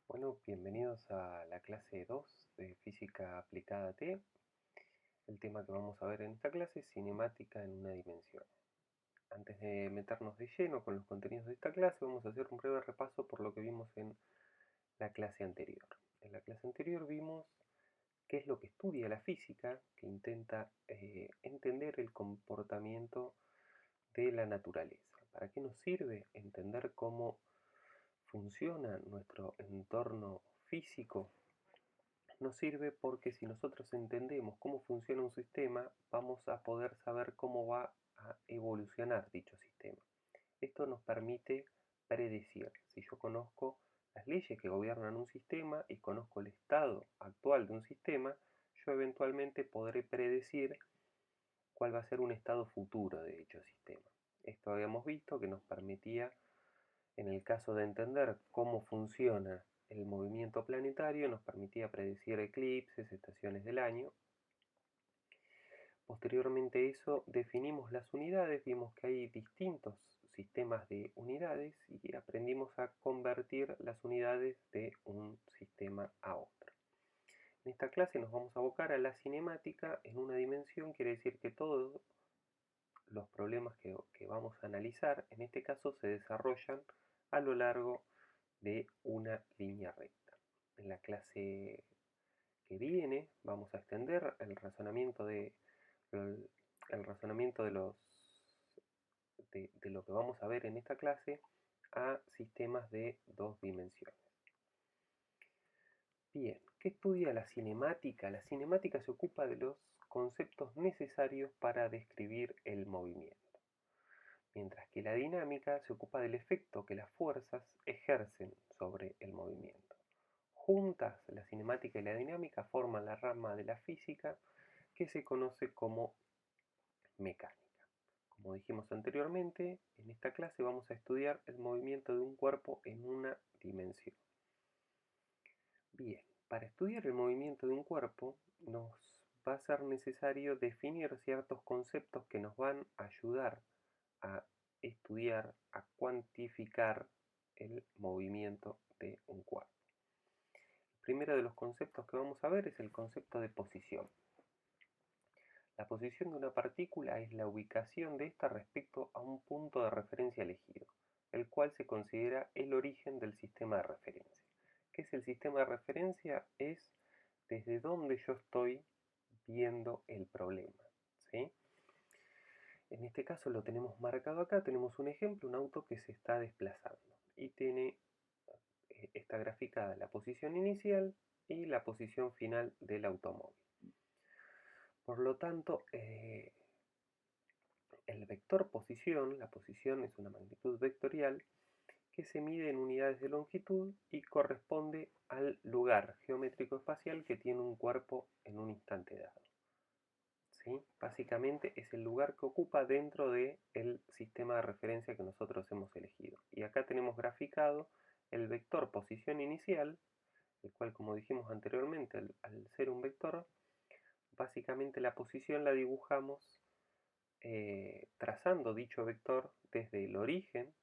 Bueno, bienvenidos a la clase 2 de Física Aplicada T. El tema que vamos a ver en esta clase es cinemática en una dimensión. Antes de meternos de lleno con los contenidos de esta clase, vamos a hacer un breve repaso por lo que vimos en la clase anterior. En la clase anterior vimos qué es lo que estudia la física, que intenta entender el comportamiento de la naturaleza. ¿Para qué nos sirve entender cómo funciona nuestro entorno físico? Nos sirve porque si nosotros entendemos cómo funciona un sistema, vamos a poder saber cómo va a evolucionar dicho sistema. Esto nos permite predecir. Si yo conozco las leyes que gobiernan un sistema y conozco el estado actual de un sistema, yo eventualmente podré predecir cuál va a ser un estado futuro de dicho sistema. Esto habíamos visto que nos permitía, en el caso de entender cómo funciona el movimiento planetario, nos permitía predecir eclipses, estaciones del año. Posteriormente a eso definimos las unidades, vimos que hay distintos sistemas de unidades y aprendimos a convertir las unidades de un sistema a otro. En esta clase nos vamos a abocar a la cinemática en una dimensión, quiere decir que todos los problemas que vamos a analizar en este caso se desarrollan a lo largo de una línea recta. En la clase que viene vamos a extender el razonamiento de lo que vamos a ver en esta clase a sistemas de dos dimensiones. Bien, ¿qué estudia la cinemática? La cinemática se ocupa de los conceptos necesarios para describir el movimiento, mientras que la dinámica se ocupa del efecto que las fuerzas ejercen sobre el movimiento. Juntas, la cinemática y la dinámica forman la rama de la física que se conoce como mecánica. Como dijimos anteriormente, en esta clase vamos a estudiar el movimiento de un cuerpo en una dimensión. Bien, para estudiar el movimiento de un cuerpo nos va a ser necesario definir ciertos conceptos que nos van a ayudar a estudiar, a cuantificar el movimiento de un cuerpo. El primero de los conceptos que vamos a ver es el concepto de posición. La posición de una partícula es la ubicación de ésta respecto a un punto de referencia elegido, el cual se considera el origen del sistema de referencia. ¿Qué es el sistema de referencia? Es desde donde yo estoy viendo el problema, ¿sí? En este caso lo tenemos marcado acá, tenemos un ejemplo, un auto que se está desplazando y está graficada la posición inicial y la posición final del automóvil. Por lo tanto, el vector posición, la posición es una magnitud vectorial que se mide en unidades de longitud y corresponde al lugar geométrico espacial que tiene un cuerpo en un instante dado. ¿Sí? Básicamente es el lugar que ocupa dentro del sistema de referencia que nosotros hemos elegido. Y acá tenemos graficado el vector posición inicial, el cual, como dijimos anteriormente, al ser un vector, básicamente la posición la dibujamos trazando dicho vector desde el origen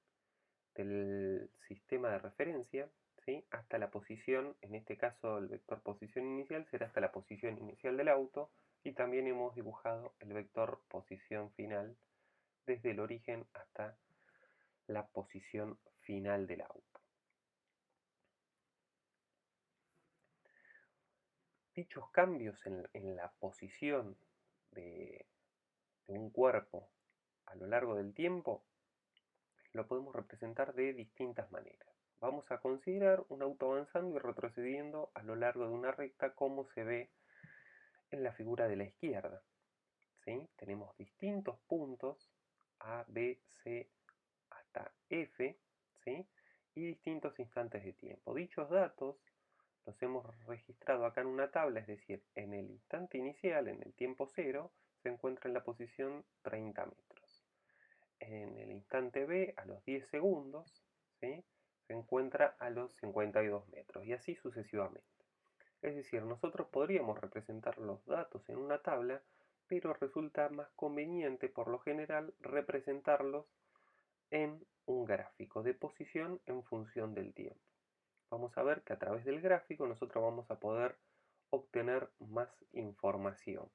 del sistema de referencia, ¿sí? Hasta la posición, en este caso el vector posición inicial será hasta la posición inicial del auto, y también hemos dibujado el vector posición final desde el origen hasta la posición final del auto. Dichos cambios en la posición de un cuerpo a lo largo del tiempo lo podemos representar de distintas maneras. Vamos a considerar un auto avanzando y retrocediendo a lo largo de una recta como se ve en la figura de la izquierda. ¿Sí? Tenemos distintos puntos A, B, C hasta F, ¿sí? Y distintos instantes de tiempo. Dichos datos los hemos registrado acá en una tabla, es decir, en el instante inicial, en el tiempo cero, se encuentra en la posición 30 metros. En el instante B, a los 10 segundos, ¿sí? Se encuentra a los 52 metros, y así sucesivamente. Es decir, nosotros podríamos representar los datos en una tabla, pero resulta más conveniente por lo general representarlos en un gráfico de posición en función del tiempo. vamos a ver que a través del gráfico nosotros vamos a poder obtener más información.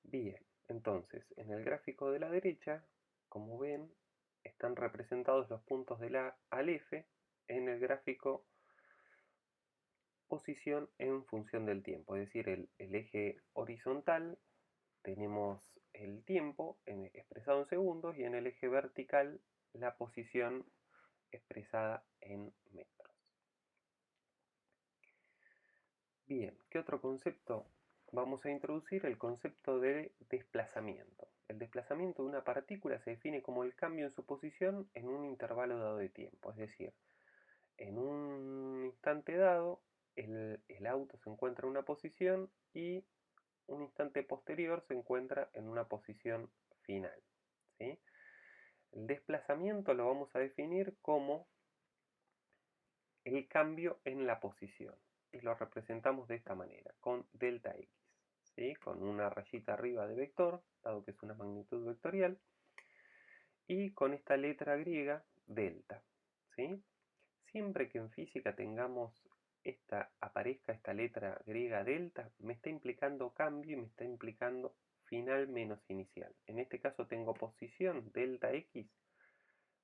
Bien, entonces en el gráfico de la derecha, como ven, están representados los puntos de la A al F en el gráfico posición en función del tiempo, es decir, el eje horizontal tenemos el tiempo expresado en segundos y en el eje vertical la posición expresada en metros. Bien, ¿qué otro concepto vamos a introducir? El concepto de desplazamiento. El desplazamiento de una partícula se define como el cambio en su posición en un intervalo dado de tiempo, es decir, en un instante dado el auto se encuentra en una posición y un instante posterior se encuentra en una posición final. ¿Sí? El desplazamiento lo vamos a definir como el cambio en la posición y lo representamos de esta manera, con delta x, ¿sí? Con una rayita arriba de vector, dado que es una magnitud vectorial, y con esta letra griega delta. ¿Sí? Siempre que en física aparezca esta letra griega delta, me está implicando cambio y me está implicando final menos inicial. En este caso tengo posición delta x,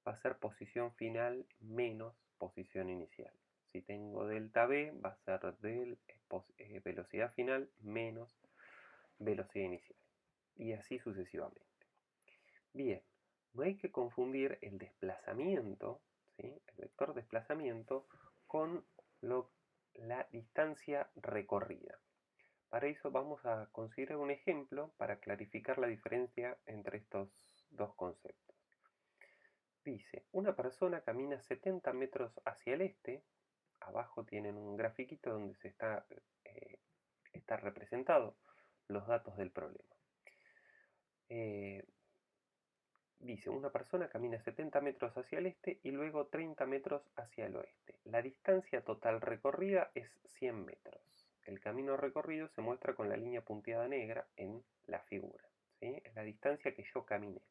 va a ser posición final menos posición inicial. Si tengo delta b, va a ser velocidad final menos velocidad inicial. Y así sucesivamente. Bien, no hay que confundir el desplazamiento, ¿sí? El vector desplazamiento, con la distancia recorrida. Para eso vamos a considerar un ejemplo para clarificar la diferencia entre estos dos conceptos. Dice, una persona camina 70 metros hacia el este. Abajo tienen un grafiquito donde está representado los datos del problema. Dice, una persona camina 70 metros hacia el este y luego 30 metros hacia el oeste. La distancia total recorrida es 100 metros. El camino recorrido se muestra con la línea punteada negra en la figura. ¿Sí? Es la distancia que yo caminé.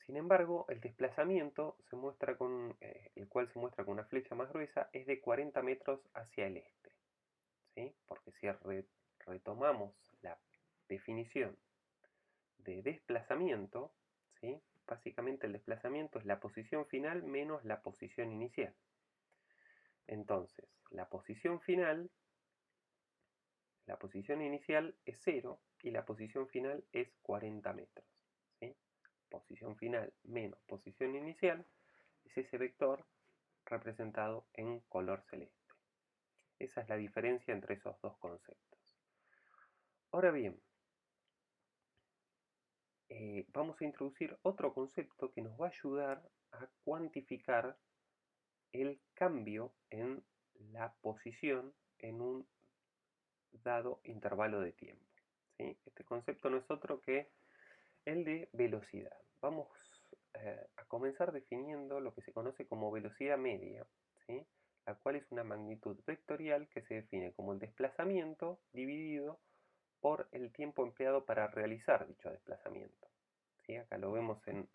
Sin embargo, el desplazamiento el cual se muestra con una flecha más gruesa, es de 40 metros hacia el este. ¿Sí? Porque si retomamos la definición de desplazamiento, ¿sí? Básicamente el desplazamiento es la posición final menos la posición inicial. Entonces, la posición inicial es 0 y la posición final es 40 metros. ¿Sí? Posición final menos posición inicial es ese vector representado en color celeste. Esa es la diferencia entre esos dos conceptos. Ahora bien, vamos a introducir otro concepto que nos va a ayudar a cuantificar el cambio en la posición en un dado intervalo de tiempo. ¿Sí? Este concepto no es otro que el de velocidad. Vamos a comenzar definiendo lo que se conoce como velocidad media, ¿sí? La cual es una magnitud vectorial que se define como el desplazamiento dividido por el tiempo empleado para realizar dicho desplazamiento. ¿Sí? Acá lo vemos en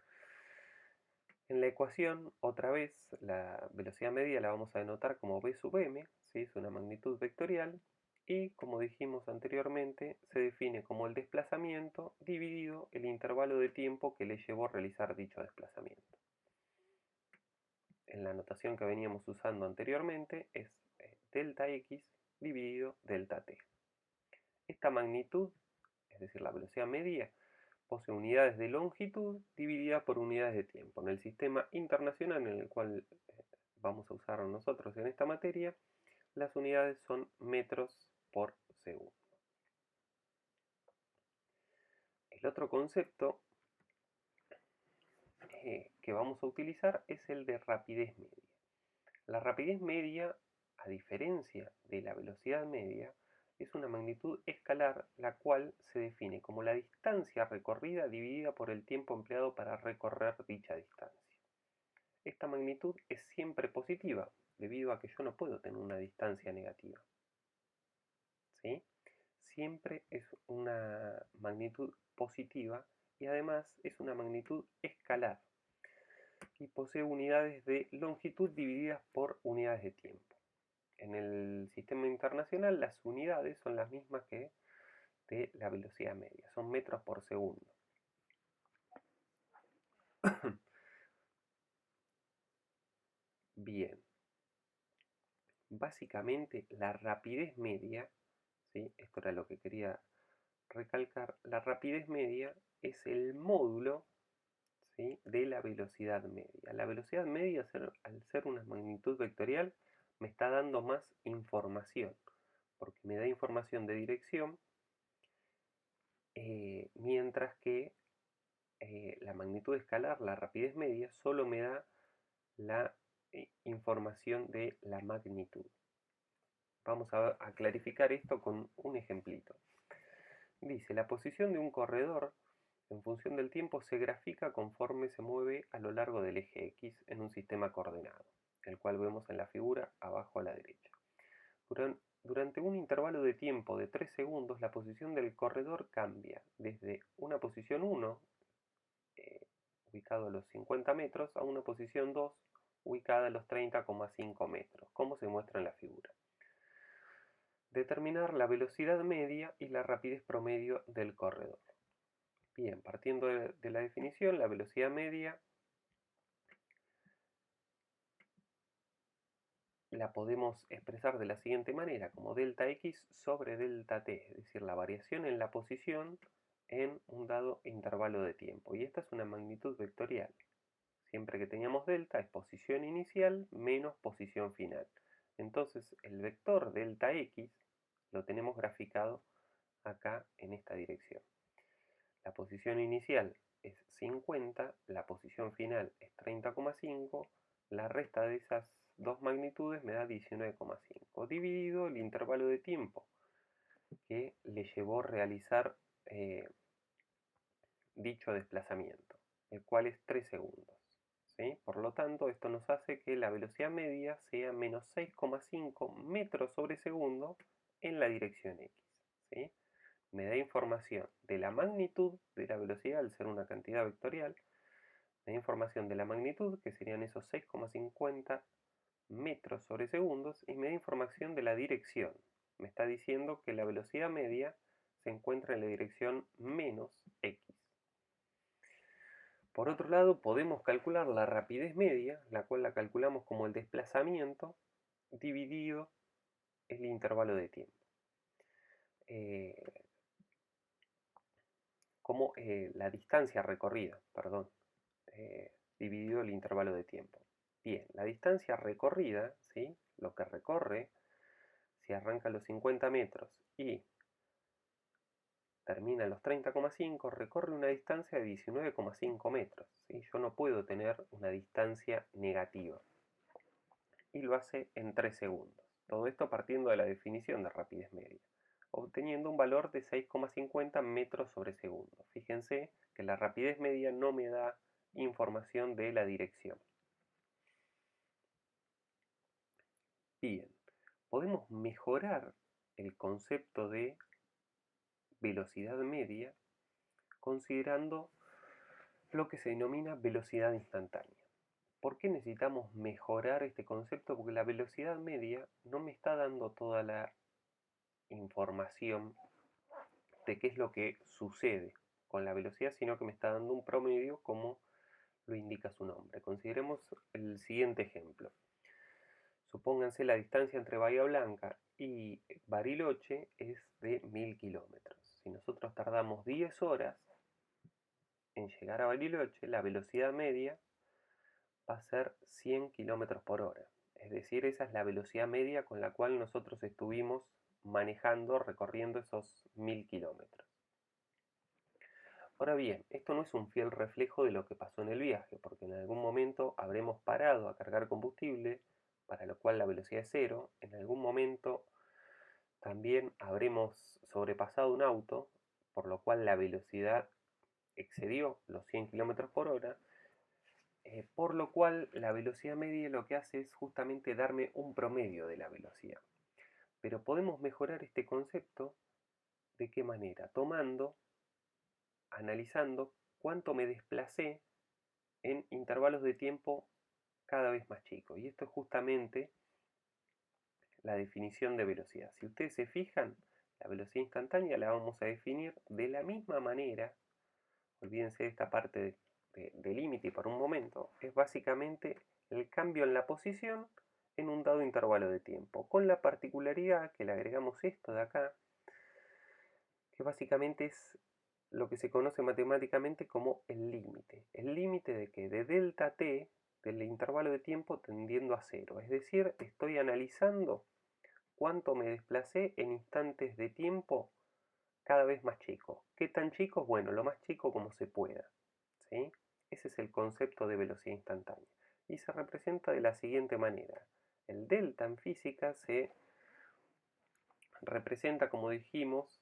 la ecuación, otra vez, la velocidad media la vamos a denotar como v sub m, ¿sí? Es una magnitud vectorial, y como dijimos anteriormente, se define como el desplazamiento dividido el intervalo de tiempo que le llevó a realizar dicho desplazamiento. En la notación que veníamos usando anteriormente es delta x dividido delta t. Esta magnitud, es decir, la velocidad media, posee unidades de longitud divididas por unidades de tiempo. En el sistema internacional en el cual vamos a usar nosotros en esta materia, las unidades son metros por segundo. El otro concepto que vamos a utilizar es el de rapidez media. La rapidez media, a diferencia de la velocidad media, es una magnitud escalar, la cual se define como la distancia recorrida dividida por el tiempo empleado para recorrer dicha distancia. Esta magnitud es siempre positiva, debido a que yo no puedo tener una distancia negativa. ¿Sí? Siempre es una magnitud positiva y además es una magnitud escalar. y posee unidades de longitud divididas por unidades de tiempo. En el sistema internacional las unidades son las mismas que de la velocidad media, son metros por segundo. Bien, básicamente la rapidez media, ¿sí? Esto era lo que quería recalcar, la rapidez media es el módulo, ¿sí?, de la velocidad media. La velocidad media, al ser una magnitud vectorial, me está dando más información, porque me da información de dirección, mientras que la magnitud escalar, la rapidez media, solo me da la información de la magnitud. Vamos a clarificar esto con un ejemplito. Dice, la posición de un corredor en función del tiempo se grafica conforme se mueve a lo largo del eje X en un sistema coordenado, el cual vemos en la figura abajo a la derecha. Durante un intervalo de tiempo de 3 segundos, la posición del corredor cambia desde una posición 1, ubicado a los 50 metros, a una posición 2, ubicada a los 30,5 metros, como se muestra en la figura. Determinar la velocidad media y la rapidez promedio del corredor. Bien, partiendo de la definición, la velocidad media la podemos expresar de la siguiente manera, como delta x sobre delta t, es decir, la variación en la posición en un dado intervalo de tiempo. Y esta es una magnitud vectorial. Siempre que teníamos delta es posición inicial menos posición final. Entonces el vector delta x lo tenemos graficado acá en esta dirección. La posición inicial es 50, la posición final es 30,5, la resta de esas dos magnitudes me da 19,5, dividido el intervalo de tiempo que le llevó realizar dicho desplazamiento, el cual es 3 segundos. ¿Sí? Por lo tanto, esto nos hace que la velocidad media sea menos 6,5 metros sobre segundo en la dirección X. ¿Sí? Me da información de la magnitud de la velocidad al ser una cantidad vectorial, me da información de la magnitud, que serían esos 6,50 metros sobre segundos, y me da información de la dirección. Me está diciendo que la velocidad media se encuentra en la dirección menos x. Por otro lado, podemos calcular la rapidez media, la cual la calculamos como el desplazamiento dividido el intervalo de tiempo. Como la distancia recorrida, perdón, dividido el intervalo de tiempo. Bien, la distancia recorrida, ¿sí?, lo que recorre, si arranca a los 50 metros y termina a los 30,5, recorre una distancia de 19,5 metros. ¿Sí? Yo no puedo tener una distancia negativa. Y lo hace en 3 segundos. Todo esto partiendo de la definición de rapidez media, obteniendo un valor de 6,50 metros sobre segundo. Fíjense que la rapidez media no me da información de la dirección. Bien, podemos mejorar el concepto de velocidad media considerando lo que se denomina velocidad instantánea. ¿Por qué necesitamos mejorar este concepto? Porque la velocidad media no me está dando toda la información de qué es lo que sucede con la velocidad, sino que me está dando un promedio como lo indica su nombre. Consideremos el siguiente ejemplo. Supónganse la distancia entre Bahía Blanca y Bariloche es de 1000 kilómetros. Si nosotros tardamos 10 horas en llegar a Bariloche, la velocidad media va a ser 100 kilómetros por hora. Es decir, esa es la velocidad media con la cual nosotros estuvimos manejando, recorriendo esos 1000 kilómetros. Ahora bien, esto no es un fiel reflejo de lo que pasó en el viaje, porque en algún momento habremos parado a cargar combustible, para lo cual la velocidad es cero. En algún momento también habremos sobrepasado un auto, por lo cual la velocidad excedió los 100 km por hora, por lo cual la velocidad media lo que hace es justamente darme un promedio de la velocidad. Pero podemos mejorar este concepto ¿de qué manera? Analizando cuánto me desplacé en intervalos de tiempo cada vez más chicos. Y esto es justamente la definición de velocidad. Si ustedes se fijan, la velocidad instantánea la vamos a definir de la misma manera. Olvídense de esta parte de límite por un momento. Es básicamente el cambio en la posición en un dado intervalo de tiempo, con la particularidad que le agregamos esto de acá, que básicamente es lo que se conoce matemáticamente como el límite. El límite de que de delta t, del intervalo de tiempo tendiendo a cero. Es decir, estoy analizando cuánto me desplacé en instantes de tiempo cada vez más chico. ¿Qué tan chicos? Bueno, lo más chico como se pueda. ¿Sí? Ese es el concepto de velocidad instantánea. Y se representa de la siguiente manera. El delta en física se representa, como dijimos,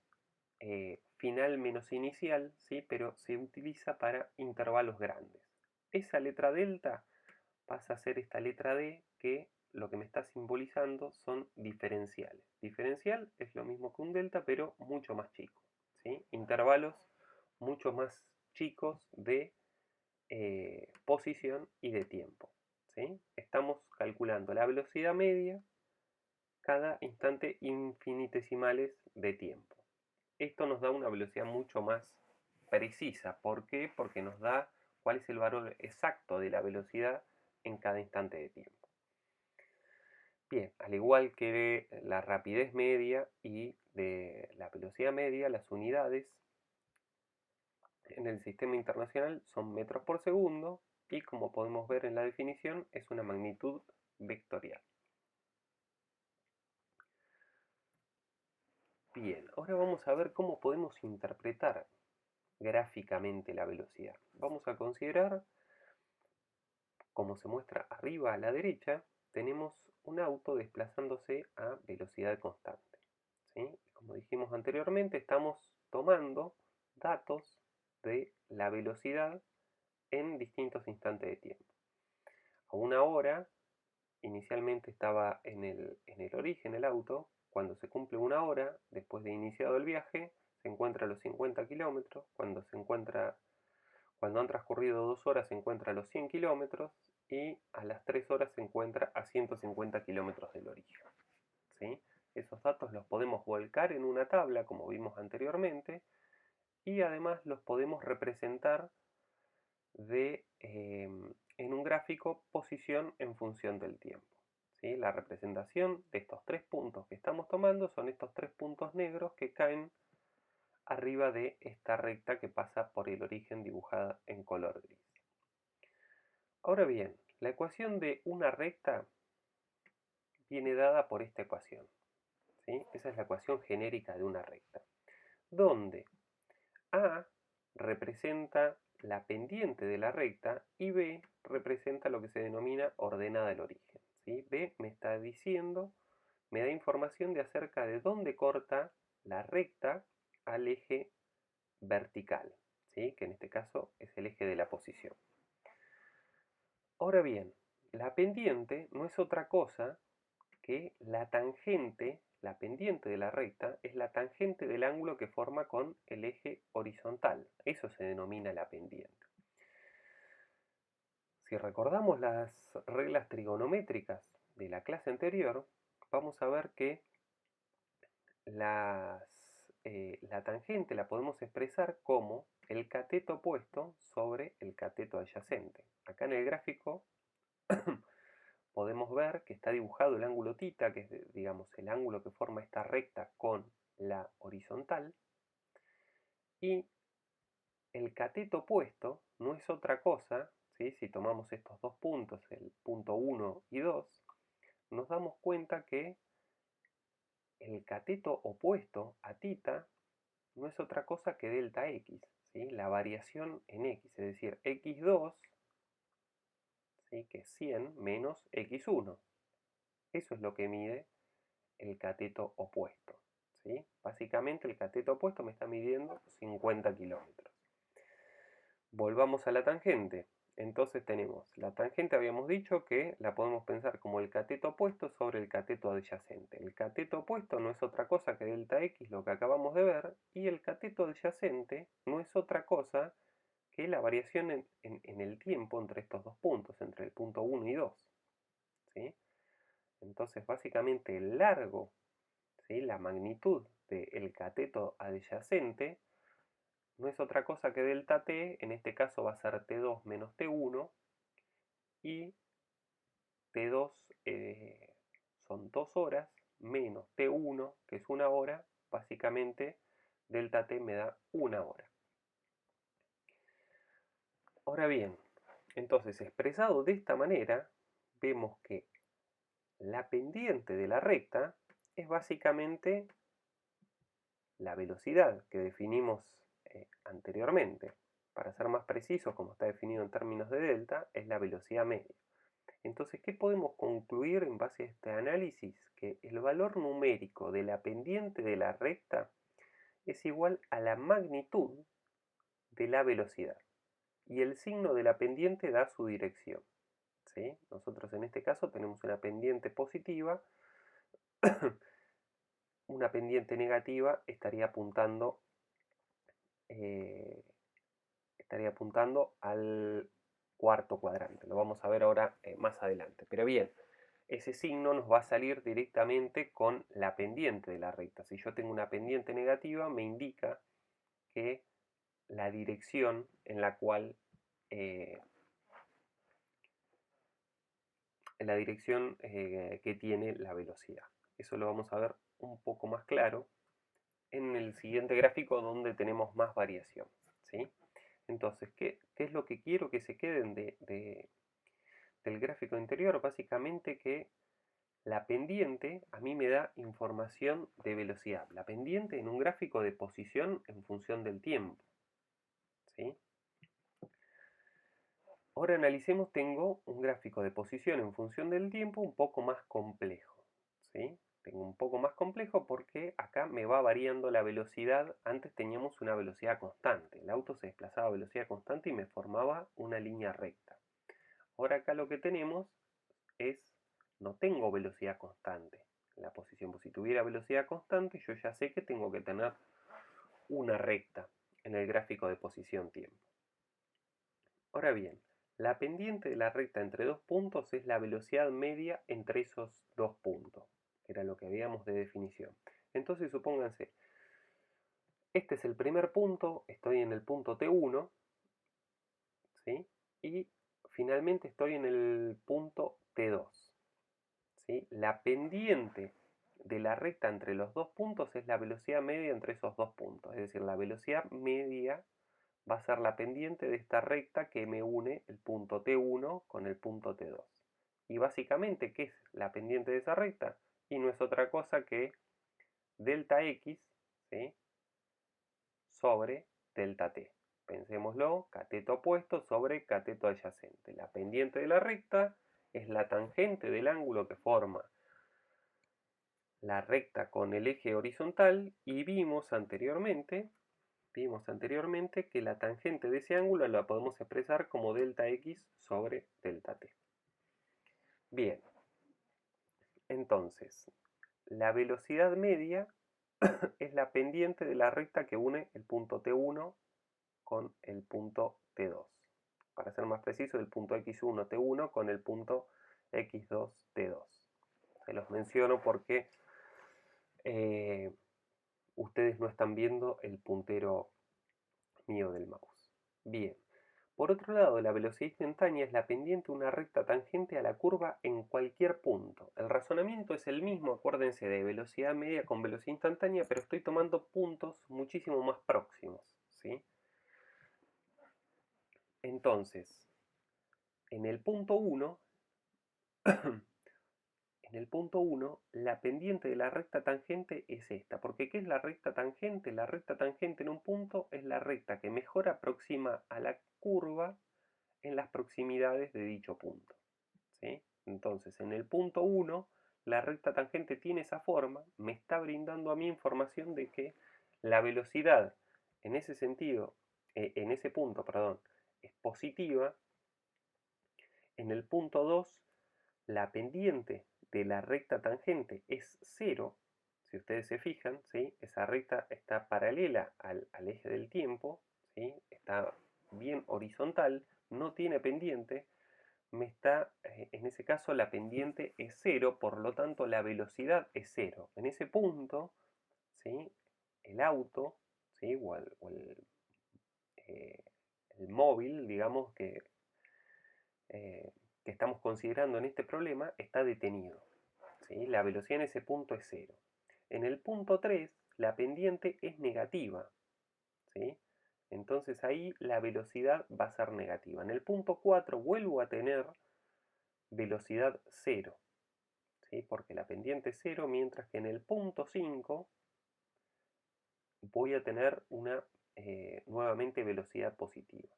final menos inicial, ¿sí? Pero se utiliza para intervalos grandes. Esa letra delta pasa a ser esta letra D, que lo que me está simbolizando son diferenciales. Diferencial es lo mismo que un delta, pero mucho más chico, ¿sí? Intervalos mucho más chicos de posición y de tiempo, ¿sí? Estamos calculando la velocidad media cada instante infinitesimales de tiempo. Esto nos da una velocidad mucho más precisa. ¿Por qué? Porque nos da cuál es el valor exacto de la velocidad en cada instante de tiempo. Bien, al igual que de la rapidez media y de la velocidad media, las unidades en el sistema internacional son metros por segundo y, como podemos ver en la definición, es una magnitud vectorial. Bien, ahora vamos a ver cómo podemos interpretar gráficamente la velocidad. Vamos a considerar, como se muestra arriba a la derecha, tenemos un auto desplazándose a velocidad constante, ¿sí? Como dijimos anteriormente, estamos tomando datos de la velocidad en distintos instantes de tiempo. A una hora, inicialmente estaba en el origen el auto. Cuando se cumple una hora, después de iniciado el viaje, se encuentra a los 50 kilómetros. Cuando han transcurrido 2 horas se encuentra a los 100 kilómetros y a las 3 horas se encuentra a 150 kilómetros del origen, ¿sí? Esos datos los podemos volcar en una tabla, como vimos anteriormente, y además los podemos representar en un gráfico posición en función del tiempo, ¿sí? La representación de estos tres puntos que estamos tomando son estos tres puntos negros que caen arriba de esta recta que pasa por el origen dibujada en color gris. Ahora bien, la ecuación de una recta viene dada por esta ecuación, ¿sí? Esa es la ecuación genérica de una recta, donde A representa la pendiente de la recta y B representa lo que se denomina ordenada del origen, ¿sí? B me está diciendo, me da información de acerca de dónde corta la recta al eje vertical, ¿sí? Que en este caso es el eje de la posición. Ahora bien, la pendiente no es otra cosa que la tangente, la pendiente de la recta, es la tangente del ángulo que forma con el eje horizontal. Eso se denomina la pendiente. Si recordamos las reglas trigonométricas de la clase anterior, vamos a ver que la tangente la podemos expresar como el cateto opuesto sobre el cateto adyacente. Acá en el gráfico podemos ver que está dibujado el ángulo θ, que es, digamos, el ángulo que forma esta recta con la horizontal, y el cateto opuesto no es otra cosa, ¿sí? Si tomamos estos dos puntos, el punto 1 y 2, nos damos cuenta que el cateto opuesto a θ no es otra cosa que delta x, ¿sí? La variación en x, es decir, x2, ¿sí? Que es 100 menos x1. Eso es lo que mide el cateto opuesto, ¿sí? Básicamente el cateto opuesto me está midiendo 50 kilómetros. Volvamos a la tangente. Entonces tenemos la tangente, habíamos dicho que la podemos pensar como el cateto opuesto sobre el cateto adyacente. El cateto opuesto no es otra cosa que delta x, lo que acabamos de ver, y el cateto adyacente no es otra cosa que la variación en el tiempo entre estos dos puntos, entre el punto 1 y 2. ¿Sí? Entonces, básicamente el largo, ¿sí?, la magnitud del cateto adyacente no es otra cosa que delta t, en este caso va a ser t2 menos t1, y t2 son 2 horas, menos t1, que es 1 hora, básicamente delta t me da 1 hora. Ahora bien, entonces expresado de esta manera, vemos que la pendiente de la recta es básicamente la velocidad que definimos anteriormente. Para ser más precisos, como está definido en términos de delta, es la velocidad media. Entonces, ¿qué podemos concluir en base a este análisis? Que el valor numérico de la pendiente de la recta es igual a la magnitud de la velocidad. Y el signo de la pendiente da su dirección. ¿Sí? Nosotros en este caso tenemos una pendiente positiva. Una pendiente negativa estaría apuntando al cuarto cuadrante. Lo vamos a ver ahora más adelante. Pero bien, ese signo nos va a salir directamente con la pendiente de la recta. Si yo tengo una pendiente negativa, me indica que la dirección en la cual que tiene la velocidad. Eso lo vamos a ver un poco más claro en el siguiente gráfico, donde tenemos más variación, ¿sí? Entonces, ¿qué es lo que quiero que se queden del gráfico anterior? Básicamente que la pendiente a mí me da información de velocidad. La pendiente en un gráfico de posición en función del tiempo, ¿sí? Ahora analicemos, tengo un gráfico de posición en función del tiempo un poco más complejo, ¿sí? Tengo un poco más complejo porque acá me va variando la velocidad. Antes teníamos una velocidad constante. El auto se desplazaba a velocidad constante y me formaba una línea recta. Ahora acá lo que tenemos es, no tengo velocidad constante en la posición. Pues si tuviera velocidad constante, yo ya sé que tengo que tener una recta en el gráfico de posición-tiempo. Ahora bien, la pendiente de la recta entre dos puntos es la velocidad media entre esos dos puntos, que era lo que habíamos de definición. Entonces supónganse, este es el primer punto, estoy en el punto T1, ¿sí? Y finalmente estoy en el punto T2, ¿sí? La pendiente de la recta entre los dos puntos es la velocidad media entre esos dos puntos, es decir, la velocidad media va a ser la pendiente de esta recta que me une el punto T1 con el punto T2. Y básicamente, ¿qué es la pendiente de esa recta? Y no es otra cosa que delta X, ¿sí?, sobre delta T. Pensémoslo, cateto opuesto sobre cateto adyacente. La pendiente de la recta es la tangente del ángulo que forma la recta con el eje horizontal, y vimos anteriormente que la tangente de ese ángulo la podemos expresar como delta X sobre delta T. Bien, entonces, la velocidad media es la pendiente de la recta que une el punto T1 con el punto T2. Para ser más preciso, el punto X1 T1 con el punto X2 T2. Se los menciono porque ustedes no están viendo el puntero mío del mouse. Bien. Por otro lado, la velocidad instantánea es la pendiente de una recta tangente a la curva en cualquier punto. El razonamiento es el mismo, acuérdense, de velocidad media con velocidad instantánea, pero estoy tomando puntos muchísimo más próximos, ¿sí? Entonces, en el punto 1, la pendiente de la recta tangente es esta. Porque ¿qué es la recta tangente? La recta tangente en un punto es la recta que mejor aproxima a la curva en las proximidades de dicho punto, ¿sí? Entonces, en el punto 1, la recta tangente tiene esa forma, me está brindando a mí información de que la velocidad en ese sentido, en ese punto, perdón, es positiva. En el punto 2, la pendiente de la recta tangente es 0. Si ustedes se fijan, ¿sí?, esa recta está paralela al eje del tiempo, ¿sí?, está bien horizontal, no tiene pendiente, en ese caso la pendiente es cero, por lo tanto la velocidad es cero. En ese punto, ¿sí? El auto, ¿sí? Eh, el móvil, digamos, eh, que estamos considerando en este problema, está detenido, ¿sí? La velocidad en ese punto es cero. En el punto 3, la pendiente es negativa, ¿sí? Entonces ahí la velocidad va a ser negativa. En el punto 4 vuelvo a tener velocidad cero, ¿sí? Porque la pendiente es cero, mientras que en el punto 5 voy a tener nuevamente velocidad positiva,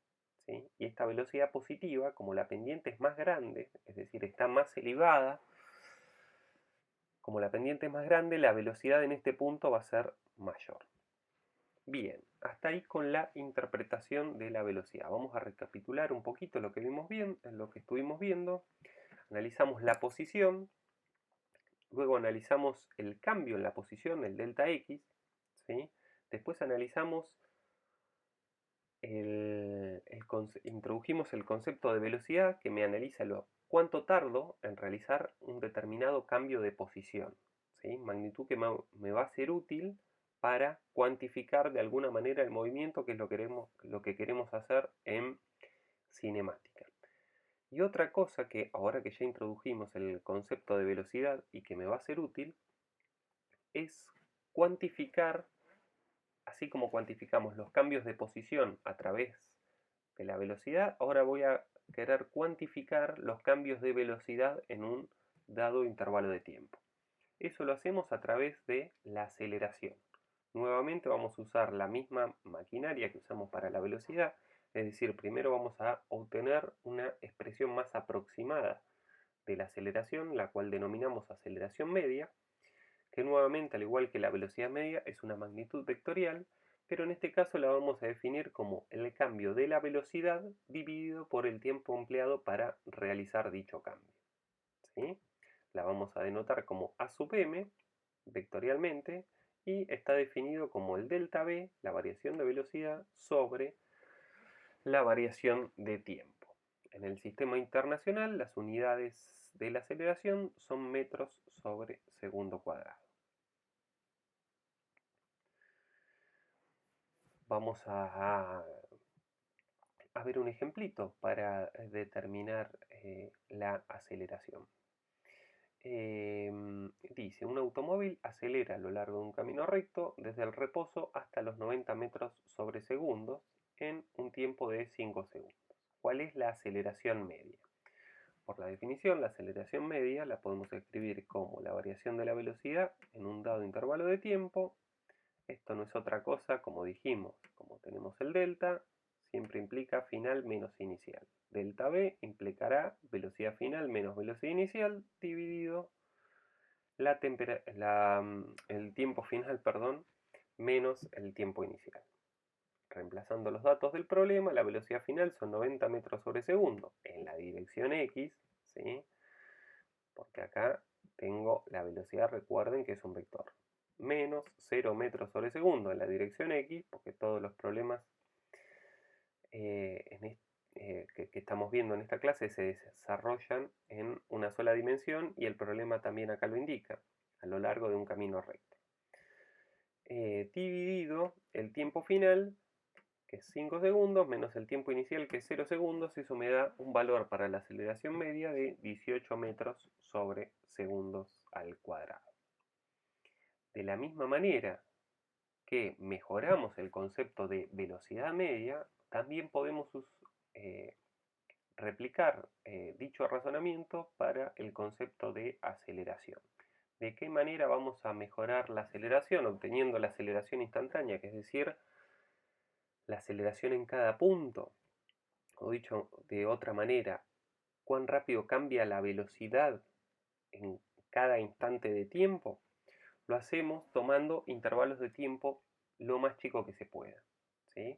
¿sí? Y esta velocidad positiva, como la pendiente es más grande, es decir, está más elevada, como la pendiente es más grande, la velocidad en este punto va a ser mayor. Bien, hasta ahí con la interpretación de la velocidad. Vamos a recapitular un poquito lo que lo que estuvimos viendo. Analizamos la posición, luego analizamos el cambio en la posición, el delta x, ¿sí? Después analizamos introdujimos el concepto de velocidad que me analiza cuánto tardo en realizar un determinado cambio de posición, ¿sí? Magnitud que me va a ser útil para cuantificar de alguna manera el movimiento, que es lo que queremos hacer en cinemática. Y otra cosa que ahora que ya introdujimos el concepto de velocidad y que me va a ser útil, es cuantificar, así como cuantificamos los cambios de posición a través de la velocidad, ahora voy a querer cuantificar los cambios de velocidad en un dado intervalo de tiempo. Eso lo hacemos a través de la aceleración. Nuevamente vamos a usar la misma maquinaria que usamos para la velocidad, es decir, primero vamos a obtener una expresión más aproximada de la aceleración, la cual denominamos aceleración media, que nuevamente, al igual que la velocidad media, es una magnitud vectorial, pero en este caso la vamos a definir como el cambio de la velocidad dividido por el tiempo empleado para realizar dicho cambio, ¿sí? La vamos a denotar como A sub m vectorialmente y está definido como el delta v, la variación de velocidad, sobre la variación de tiempo. En el sistema internacional, las unidades de la aceleración son metros sobre segundo cuadrado. Vamos a ver un ejemplito para determinar la aceleración. Dice, un automóvil acelera a lo largo de un camino recto desde el reposo hasta los 90 metros sobre segundos en un tiempo de 5 segundos. ¿Cuál es la aceleración media? Por la definición, la aceleración media la podemos escribir como la variación de la velocidad en un dado intervalo de tiempo. Esto no es otra cosa, como dijimos, como tenemos el delta, siempre implica final menos inicial. Delta V implicará velocidad final menos velocidad inicial dividido el tiempo final, perdón, menos el tiempo inicial. Reemplazando los datos del problema, la velocidad final son 90 metros sobre segundo en la dirección X, ¿sí? Porque acá tengo la velocidad, recuerden que es un vector, menos 0 metros sobre segundo en la dirección X, porque todos los problemas que estamos viendo en esta clase se desarrollan en una sola dimensión y el problema también acá lo indica, a lo largo de un camino recto. Dividido el tiempo final, que es 5 segundos, menos el tiempo inicial, que es 0 segundos, eso me da un valor para la aceleración media de 18 metros sobre segundos al cuadrado. De la misma manera que mejoramos el concepto de velocidad media, también podemos replicar dicho razonamiento para el concepto de aceleración. ¿De qué manera vamos a mejorar la aceleración? Obteniendo la aceleración instantánea, que es decir, la aceleración en cada punto, o dicho de otra manera, cuán rápido cambia la velocidad en cada instante de tiempo. Lo hacemos tomando intervalos de tiempo lo más chico que se pueda, ¿sí?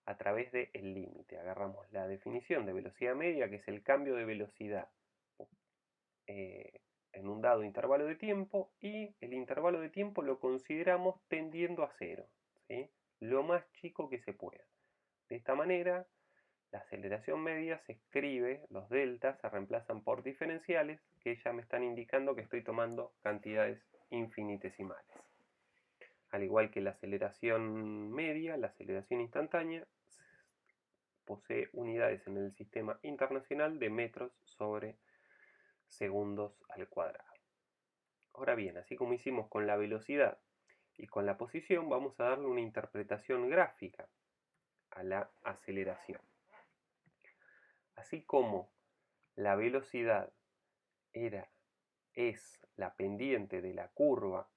A través del límite. Agarramos la definición de velocidad media, que es el cambio de velocidad en un dado intervalo de tiempo, y el intervalo de tiempo lo consideramos tendiendo a cero, ¿sí? Lo más chico que se pueda. De esta manera La aceleración media se escribe, los deltas se reemplazan por diferenciales que ya me están indicando que estoy tomando cantidades infinitesimales. Al igual que la aceleración media, la aceleración instantánea posee unidades en el sistema internacional de metros sobre segundos al cuadrado. Ahora bien, así como hicimos con la velocidad y con la posición, vamos a darle una interpretación gráfica a la aceleración. Así como la velocidad es la pendiente de la curva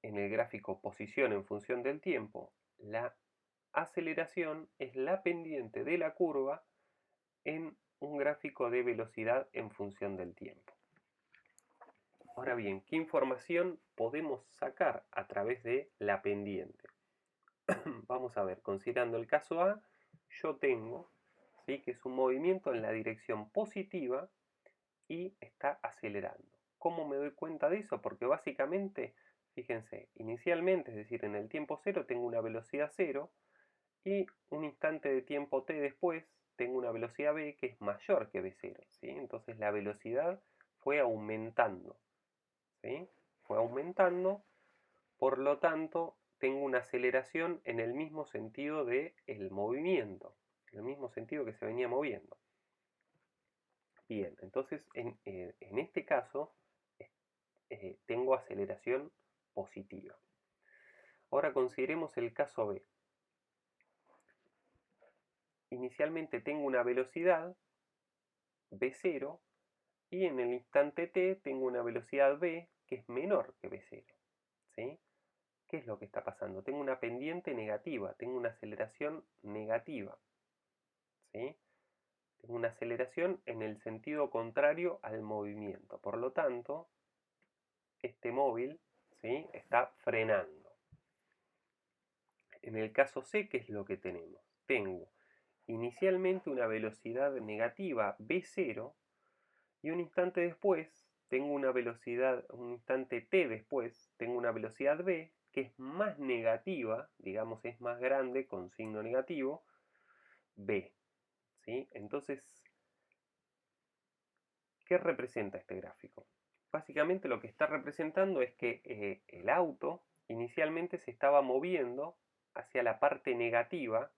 en el gráfico posición en función del tiempo, la aceleración es la pendiente de la curva en un gráfico de velocidad en función del tiempo. Ahora bien, ¿qué información podemos sacar a través de la pendiente? Vamos a ver, considerando el caso A, yo tengo, ¿sí?, que es un movimiento en la dirección positiva y está acelerando. ¿Cómo me doy cuenta de eso? Porque básicamente, fíjense, inicialmente, es decir, en el tiempo cero tengo una velocidad cero y un instante de tiempo t después tengo una velocidad v que es mayor que v0, ¿sí? Entonces la velocidad fue aumentando, ¿sí? Fue aumentando, por lo tanto tengo una aceleración en el mismo sentido del movimiento, en el mismo sentido que se venía moviendo. Bien, entonces en este caso tengo aceleración positiva. Ahora consideremos el caso B. Inicialmente tengo una velocidad v0 y en el instante t tengo una velocidad v que es menor que v0. ¿Sí? ¿Qué es lo que está pasando? Tengo una pendiente negativa, tengo una aceleración negativa. ¿Sí? Tengo una aceleración en el sentido contrario al movimiento. Por lo tanto, este móvil, ¿sí?, está frenando. En el caso C, ¿qué es lo que tenemos? Tengo inicialmente una velocidad negativa v0 y un instante después tengo una velocidad, un instante t después, tengo una velocidad v que es más negativa, digamos es más grande con signo negativo, v. ¿Sí? Entonces, ¿qué representa este gráfico? Básicamente lo que está representando es que el auto inicialmente se estaba moviendo hacia la parte negativa,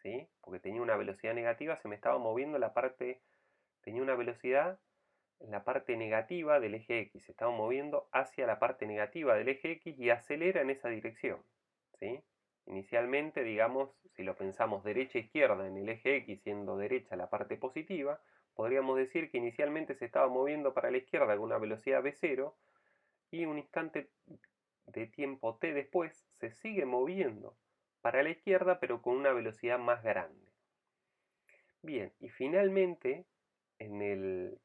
¿sí? Porque tenía una velocidad negativa, se me estaba moviendo la parte, tenía una velocidad en la parte negativa del eje X, se estaba moviendo hacia la parte negativa del eje X y acelera en esa dirección, ¿sí? Inicialmente, digamos, si lo pensamos derecha-izquierda en el eje X, siendo derecha la parte positiva, podríamos decir que inicialmente se estaba moviendo para la izquierda con una velocidad v0 y un instante de tiempo t después se sigue moviendo para la izquierda pero con una velocidad más grande. Bien, y finalmente en el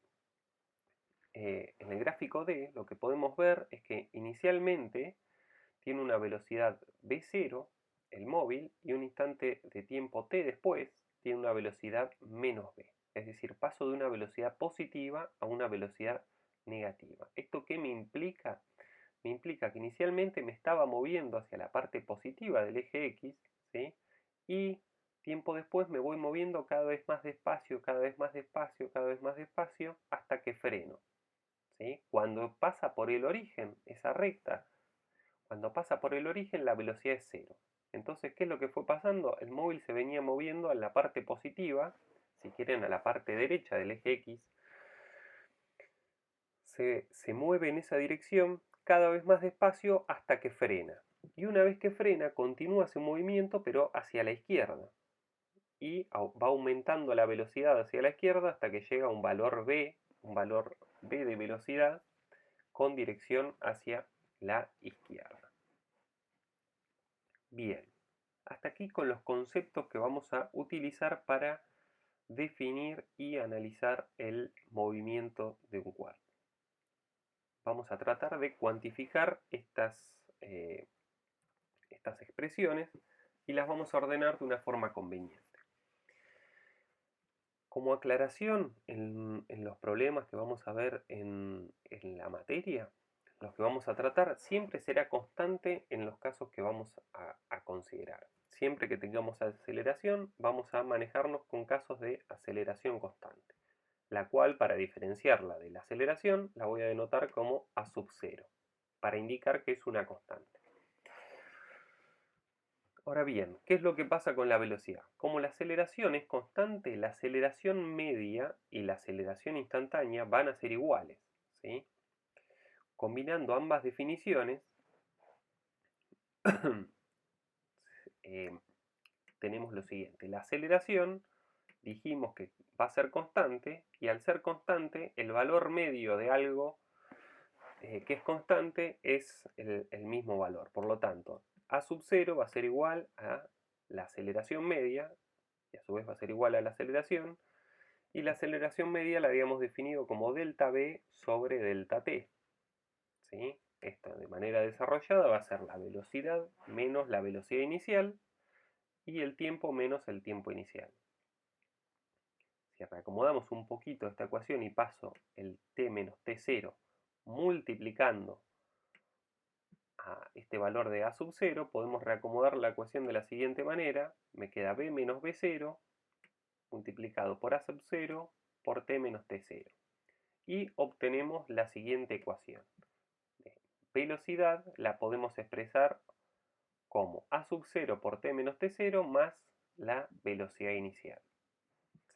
gráfico D lo que podemos ver es que inicialmente tiene una velocidad v0, el móvil, y un instante de tiempo t después tiene una velocidad menos v. Es decir, paso de una velocidad positiva a una velocidad negativa. ¿Esto qué me implica? Me implica que inicialmente me estaba moviendo hacia la parte positiva del eje X, ¿sí? Y tiempo después me voy moviendo cada vez más despacio, cada vez más despacio, cada vez más despacio, hasta que freno. ¿Sí? Cuando pasa por el origen, esa recta, cuando pasa por el origen la velocidad es cero. Entonces, ¿qué es lo que fue pasando? El móvil se venía moviendo en la parte positiva, si quieren a la parte derecha del eje X, se mueve en esa dirección cada vez más despacio hasta que frena. Y una vez que frena, continúa su movimiento pero hacia la izquierda. Y va aumentando la velocidad hacia la izquierda hasta que llega a un valor v de velocidad, con dirección hacia la izquierda. Bien, hasta aquí con los conceptos que vamos a utilizar para definir y analizar el movimiento de un cuerpo. Vamos a tratar de cuantificar estas expresiones y las vamos a ordenar de una forma conveniente. Como aclaración en los problemas que vamos a ver en la materia, los que vamos a tratar, siempre será constante en los casos que vamos a considerar. siempre que tengamos aceleración, vamos a manejarnos con casos de aceleración constante, la cual, para diferenciarla de la aceleración, la voy a denotar como A sub 0, para indicar que es una constante. Ahora bien, ¿qué es lo que pasa con la velocidad? Como la aceleración es constante, la aceleración media y la aceleración instantánea van a ser iguales, ¿sí? Combinando ambas definiciones, tenemos lo siguiente. La aceleración dijimos que va a ser constante, y al ser constante, el valor medio de algo que es constante es el mismo valor. Por lo tanto, A sub 0 va a ser igual a la aceleración media, y a su vez va a ser igual a la aceleración, y la aceleración media la habíamos definido como delta V sobre delta T. ¿Sí? Esto de manera desarrollada va a ser la velocidad menos la velocidad inicial y el tiempo menos el tiempo inicial. Si reacomodamos un poquito esta ecuación y paso el t menos t0 multiplicando a este valor de a sub 0, podemos reacomodar la ecuación de la siguiente manera. Me queda b menos b0 multiplicado por a sub 0 por t menos t0. Y obtenemos la siguiente ecuación. Velocidad la podemos expresar como a sub 0 por t menos t0 más la velocidad inicial.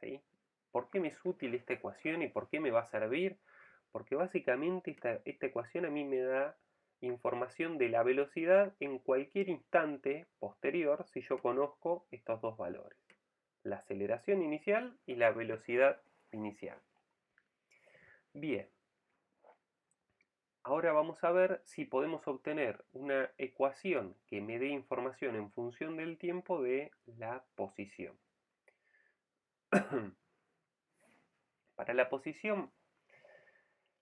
¿Sí? ¿Por qué me es útil esta ecuación y por qué me va a servir? Porque básicamente esta ecuación a mí me da información de la velocidad en cualquier instante posterior si yo conozco estos dos valores, la aceleración inicial y la velocidad inicial. Bien, ahora vamos a ver si podemos obtener una ecuación que me dé información en función del tiempo de la posición. Para la posición,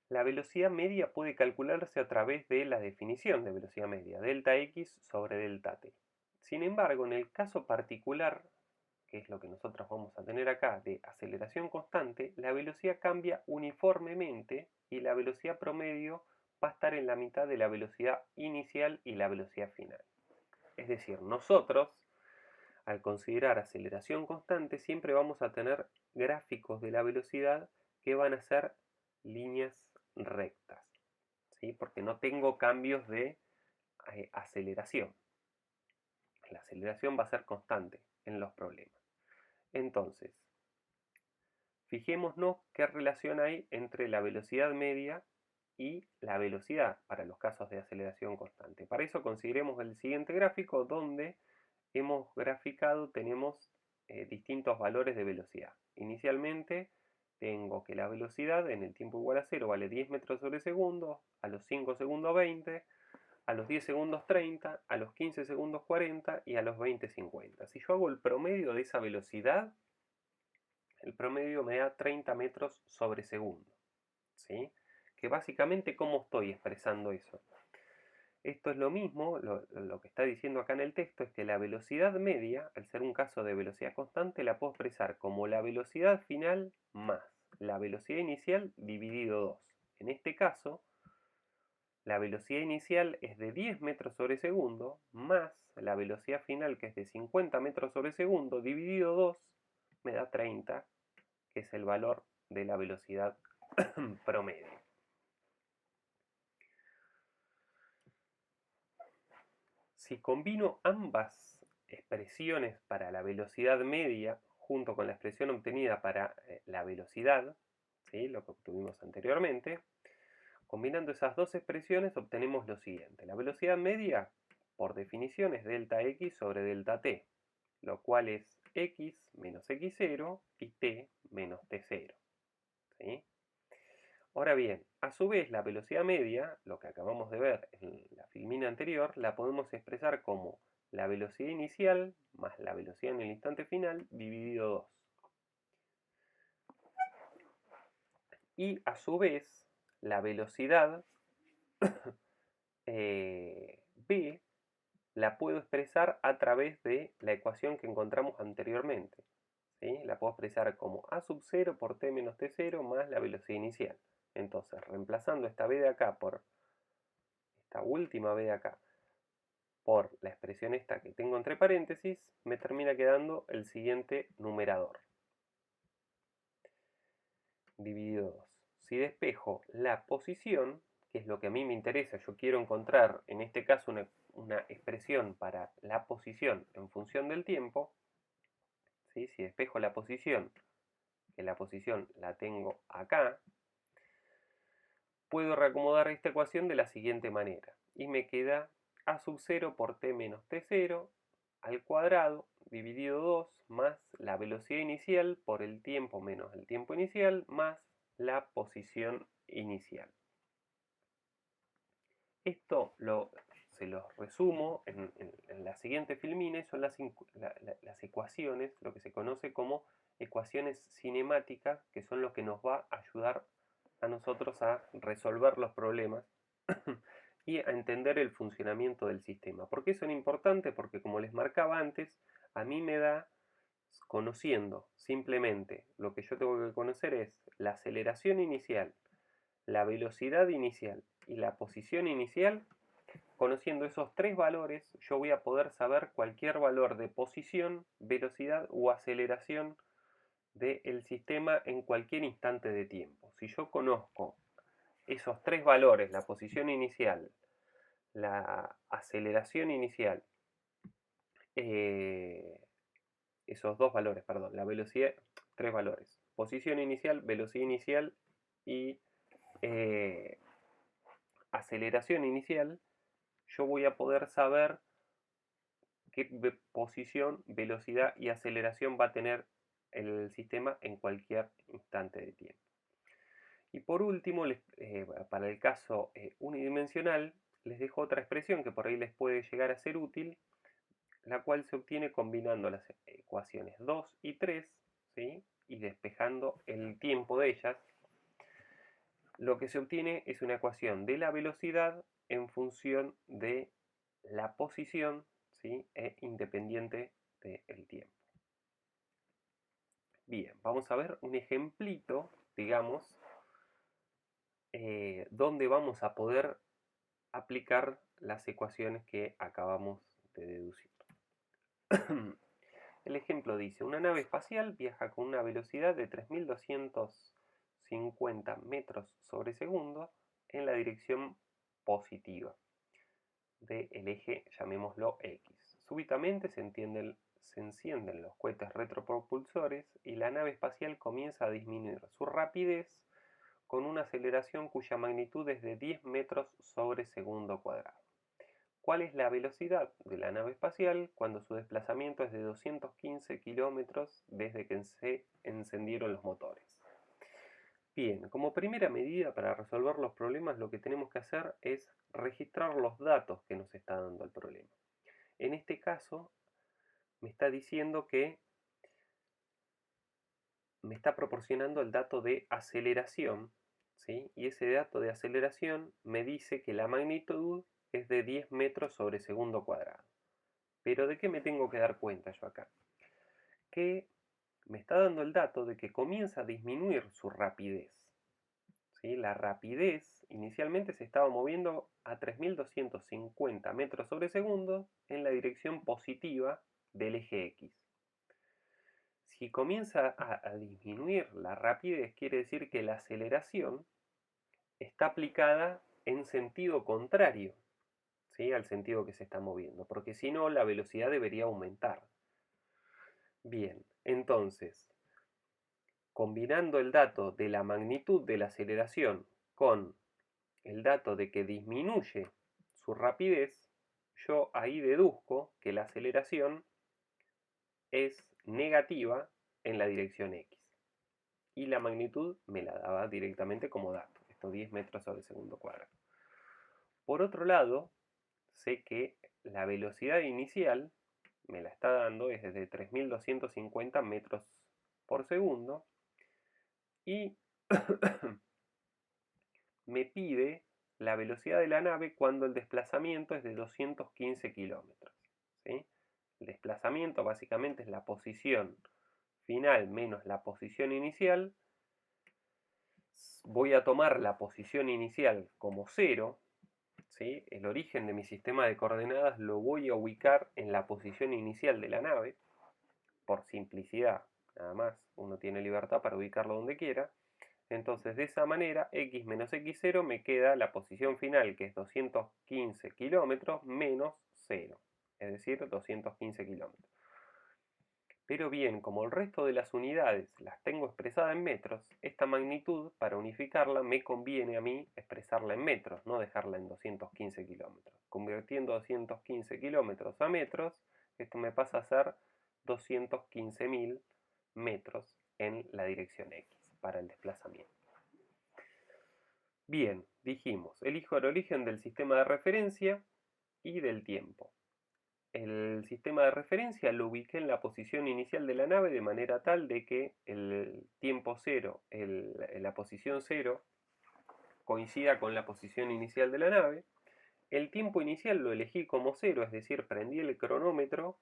la velocidad media puede calcularse a través de la definición de velocidad media, delta x sobre delta t. Sin embargo, en el caso particular, que es lo que nosotros vamos a tener acá, de aceleración constante, la velocidad cambia uniformemente y la velocidad promedio va a estar en la mitad de la velocidad inicial y la velocidad final. Es decir, nosotros, al considerar aceleración constante, siempre vamos a tener gráficos de la velocidad que van a ser líneas rectas, ¿sí? Porque no tengo cambios de aceleración. La aceleración va a ser constante en los problemas. Entonces, fijémonos qué relación hay entre la velocidad media y la velocidad para los casos de aceleración constante. Para eso consideremos el siguiente gráfico donde hemos graficado, tenemos distintos valores de velocidad. Inicialmente tengo que la velocidad en el tiempo igual a 0 vale 10 metros sobre segundo, a los 5 segundos 20, a los 10 segundos 30, a los 15 segundos 40 y a los 20 50. Si yo hago el promedio de esa velocidad, el promedio me da 30 metros sobre segundo. ¿Sí? Que básicamente, ¿cómo estoy expresando eso? Esto es lo mismo, lo que está diciendo acá en el texto es que la velocidad media, al ser un caso de velocidad constante, la puedo expresar como la velocidad final más la velocidad inicial dividido 2. En este caso, la velocidad inicial es de 10 metros sobre segundo más la velocidad final, que es de 50 metros sobre segundo, dividido 2, me da 30, que es el valor de la velocidad promedio. Si combino ambas expresiones para la velocidad media junto con la expresión obtenida para la velocidad, ¿sí? Lo que obtuvimos anteriormente, combinando esas dos expresiones obtenemos lo siguiente. La velocidad media, por definición, es delta x sobre delta t, lo cual es x menos x0 y t menos t0. ¿Sí? Ahora bien, a su vez la velocidad media, lo que acabamos de ver en la filmina anterior, la podemos expresar como la velocidad inicial más la velocidad en el instante final dividido 2. Y a su vez la velocidad b la puedo expresar a través de la ecuación que encontramos anteriormente. ¿Sí? La puedo expresar como a sub 0 por t menos t0 más la velocidad inicial. Entonces, reemplazando esta b de acá por esta última b de acá, por la expresión esta que tengo entre paréntesis, me termina quedando el siguiente numerador. Dividido 2. Si despejo la posición, que es lo que a mí me interesa, yo quiero encontrar en este caso una expresión para la posición en función del tiempo, ¿sí? Si despejo la posición, que la posición la tengo acá, puedo reacomodar esta ecuación de la siguiente manera. Y me queda a sub 0 por t menos t0 al cuadrado dividido 2 más la velocidad inicial por el tiempo menos el tiempo inicial más la posición inicial. Esto se los resumo en la siguiente filmina, son las ecuaciones, lo que se conoce como ecuaciones cinemáticas, que son lo que nos va a ayudar a nosotros a resolver los problemas y a entender el funcionamiento del sistema. ¿Por qué son importantes? Porque como les marcaba antes, a mí me da, conociendo simplemente lo que yo tengo que conocer es la aceleración inicial, la velocidad inicial y la posición inicial. Conociendo esos tres valores, yo voy a poder saber cualquier valor de posición, velocidad o aceleración del sistema en cualquier instante de tiempo. Si yo conozco esos tres valores, la posición inicial, la aceleración inicial, esos dos valores, perdón, la velocidad, tres valores, posición inicial, velocidad inicial y aceleración inicial, yo voy a poder saber qué posición, velocidad y aceleración va a tener el sistema en cualquier instante de tiempo. Y por último, para el caso unidimensional, les dejo otra expresión que por ahí les puede llegar a ser útil, la cual se obtiene combinando las ecuaciones 2 y 3, ¿sí? Y despejando el tiempo de ellas. Lo que se obtiene es una ecuación de la velocidad en función de la posición, ¿sí? E independiente del tiempo. Bien, vamos a ver un ejemplito, digamos, donde vamos a poder aplicar las ecuaciones que acabamos de deducir. El ejemplo dice, una nave espacial viaja con una velocidad de 3250 metros sobre segundo en la dirección positiva del eje, llamémoslo X. Súbitamente se encienden los cohetes retropropulsores y la nave espacial comienza a disminuir su rapidez con una aceleración cuya magnitud es de 10 metros sobre segundo cuadrado. ¿Cuál es la velocidad de la nave espacial cuando su desplazamiento es de 215 kilómetros desde que se encendieron los motores? Bien, como primera medida para resolver los problemas lo que tenemos que hacer es registrar los datos que nos está dando el problema. En este caso me está diciendo que me está proporcionando el dato de aceleración, ¿sí? Y ese dato de aceleración me dice que la magnitud es de 10 metros sobre segundo cuadrado. Pero ¿de qué me tengo que dar cuenta yo acá? Que me está dando el dato de que comienza a disminuir su rapidez. ¿Sí? La rapidez inicialmente se estaba moviendo a 3250 metros sobre segundo en la dirección positiva del eje X. Si comienza a disminuir la rapidez, quiere decir que la aceleración está aplicada en sentido contrario, ¿sí? Al sentido que se está moviendo, porque si no, la velocidad debería aumentar. Bien, entonces, combinando el dato de la magnitud de la aceleración con el dato de que disminuye su rapidez, yo ahí deduzco que la aceleración es negativa en la dirección X. Y la magnitud me la daba directamente como dato, estos 10 metros sobre segundo cuadrado. Por otro lado, sé que la velocidad inicial me la está dando es de 3250 metros por segundo y me pide la velocidad de la nave cuando el desplazamiento es de 215 kilómetros. ¿Sí? El desplazamiento básicamente es la posición final menos la posición inicial. Voy a tomar la posición inicial como 0, ¿sí? El origen de mi sistema de coordenadas lo voy a ubicar en la posición inicial de la nave, por simplicidad, nada más, uno tiene libertad para ubicarlo donde quiera. Entonces, de esa manera, x menos x0 me queda la posición final, que es 215 kilómetros menos 0, es decir, 215 kilómetros. Pero bien, como el resto de las unidades las tengo expresadas en metros, esta magnitud, para unificarla, me conviene a mí expresarla en metros, no dejarla en 215 kilómetros. Convirtiendo 215 kilómetros a metros, esto me pasa a ser 215.000 metros en la dirección X para el desplazamiento. Bien, dijimos, elijo el origen del sistema de referencia y del tiempo. El sistema de referencia lo ubiqué en la posición inicial de la nave de manera tal de que el tiempo cero, la posición cero, coincida con la posición inicial de la nave. El tiempo inicial lo elegí como cero, es decir, prendí el cronómetro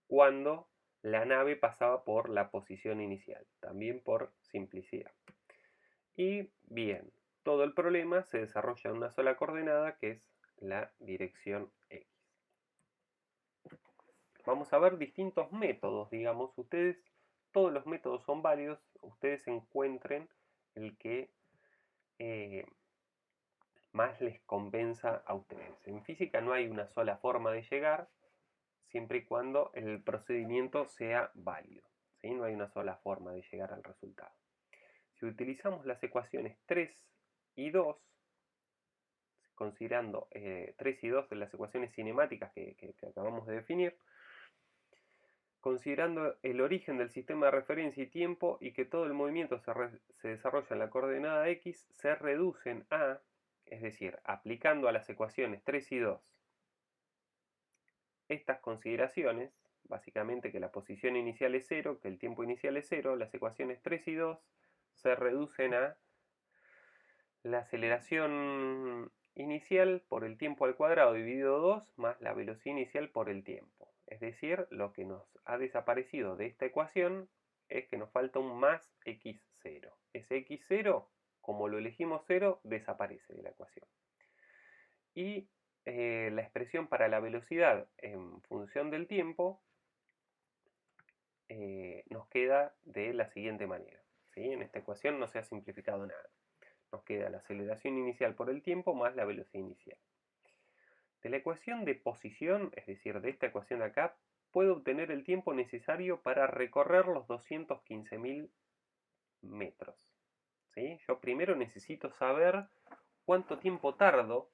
cuando la nave pasaba por la posición inicial, también por simplicidad. Y bien, todo el problema se desarrolla en una sola coordenada que es la dirección X. Vamos a ver distintos métodos, digamos, todos los métodos son válidos, ustedes encuentren el que más les convenza a ustedes. En física no hay una sola forma de llegar, siempre y cuando el procedimiento sea válido, ¿sí? No hay una sola forma de llegar al resultado. Si utilizamos las ecuaciones 3 y 2, considerando 3 y 2 de las ecuaciones cinemáticas que acabamos de definir, considerando el origen del sistema de referencia y tiempo y que todo el movimiento se desarrolla en la coordenada X, se reducen a, es decir, aplicando a las ecuaciones 3 y 2 estas consideraciones, básicamente que la posición inicial es 0, que el tiempo inicial es 0, las ecuaciones 3 y 2 se reducen a la aceleración inicial por el tiempo al cuadrado dividido 2 más la velocidad inicial por el tiempo. Es decir, lo que nos ha desaparecido de esta ecuación es que nos falta un más x0. Ese x0, como lo elegimos 0, desaparece de la ecuación. Y la expresión para la velocidad en función del tiempo nos queda de la siguiente manera, ¿sí? En esta ecuación no se ha simplificado nada. Nos queda la aceleración inicial por el tiempo más la velocidad inicial. De la ecuación de posición, es decir, de esta ecuación de acá, puedo obtener el tiempo necesario para recorrer los 215.000 metros. ¿Sí? Yo primero necesito saber cuánto tiempo tardo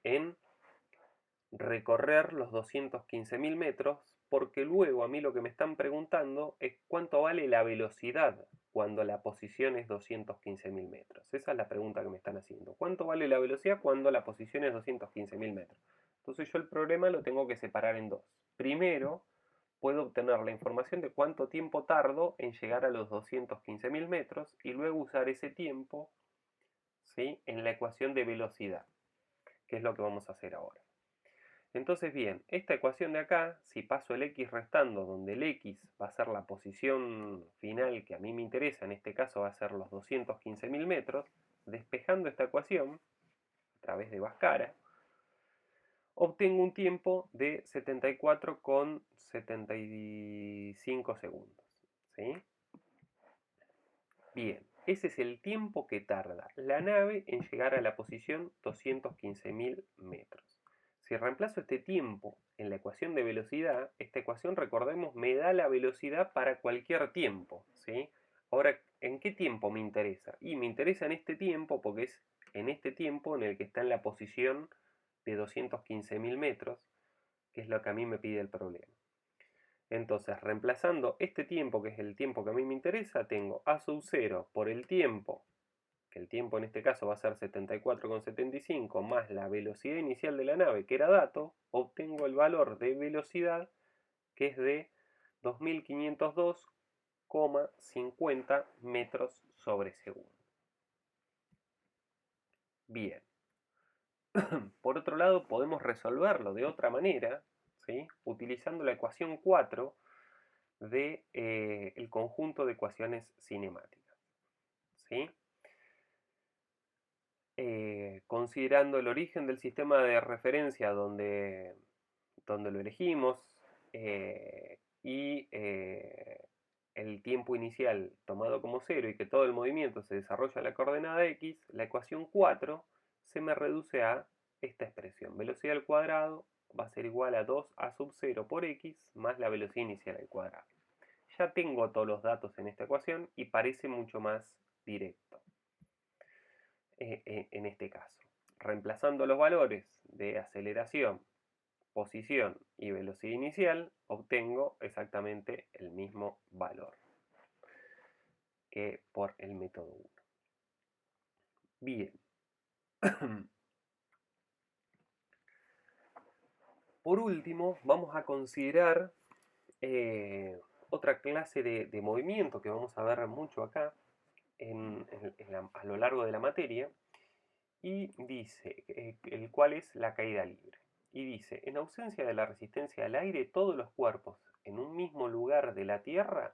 en recorrer los 215.000 metros, porque luego a mí lo que me están preguntando es cuánto vale la velocidad cuando la posición es 215.000 metros. Esa es la pregunta que me están haciendo. ¿Cuánto vale la velocidad cuando la posición es 215.000 metros? Entonces yo el problema lo tengo que separar en dos. Primero, puedo obtener la información de cuánto tiempo tardo en llegar a los 215.000 metros y luego usar ese tiempo, ¿sí?, en la ecuación de velocidad, que es lo que vamos a hacer ahora. Entonces, bien, esta ecuación de acá, si paso el x restando, donde el x va a ser la posición final que a mí me interesa, en este caso va a ser los 215.000 metros, despejando esta ecuación a través de Bhaskara, obtengo un tiempo de 74,75 segundos. ¿Sí? Bien, ese es el tiempo que tarda la nave en llegar a la posición 215.000 metros. Si reemplazo este tiempo en la ecuación de velocidad, esta ecuación, recordemos, me da la velocidad para cualquier tiempo, ¿sí? Ahora, ¿en qué tiempo me interesa? Y me interesa en este tiempo porque es en este tiempo en el que está en la posición de 215.000 metros, que es lo que a mí me pide el problema. Entonces, reemplazando este tiempo, que es el tiempo que a mí me interesa, tengo a sub 0 por el tiempo, que el tiempo en este caso va a ser 74,75, más la velocidad inicial de la nave, que era dato, obtengo el valor de velocidad, que es de 2502,50 metros sobre segundo. Bien. Por otro lado, podemos resolverlo de otra manera, ¿sí?, utilizando la ecuación 4 de el conjunto de ecuaciones cinemáticas, ¿sí? considerando el origen del sistema de referencia donde lo elegimos y el tiempo inicial tomado como 0 y que todo el movimiento se desarrolla en la coordenada x, la ecuación 4 se me reduce a esta expresión. Velocidad al cuadrado va a ser igual a 2a sub 0 por x más la velocidad inicial al cuadrado. Ya tengo todos los datos en esta ecuación y parece mucho más directo en este caso. Reemplazando los valores de aceleración, posición y velocidad inicial, obtengo exactamente el mismo valor que por el método 1. Bien. Por último, vamos a considerar otra clase de movimiento que vamos a ver mucho acá a lo largo de la materia, y dice, el cual es la caída libre. Y dice, en ausencia de la resistencia al aire, todos los cuerpos en un mismo lugar de la Tierra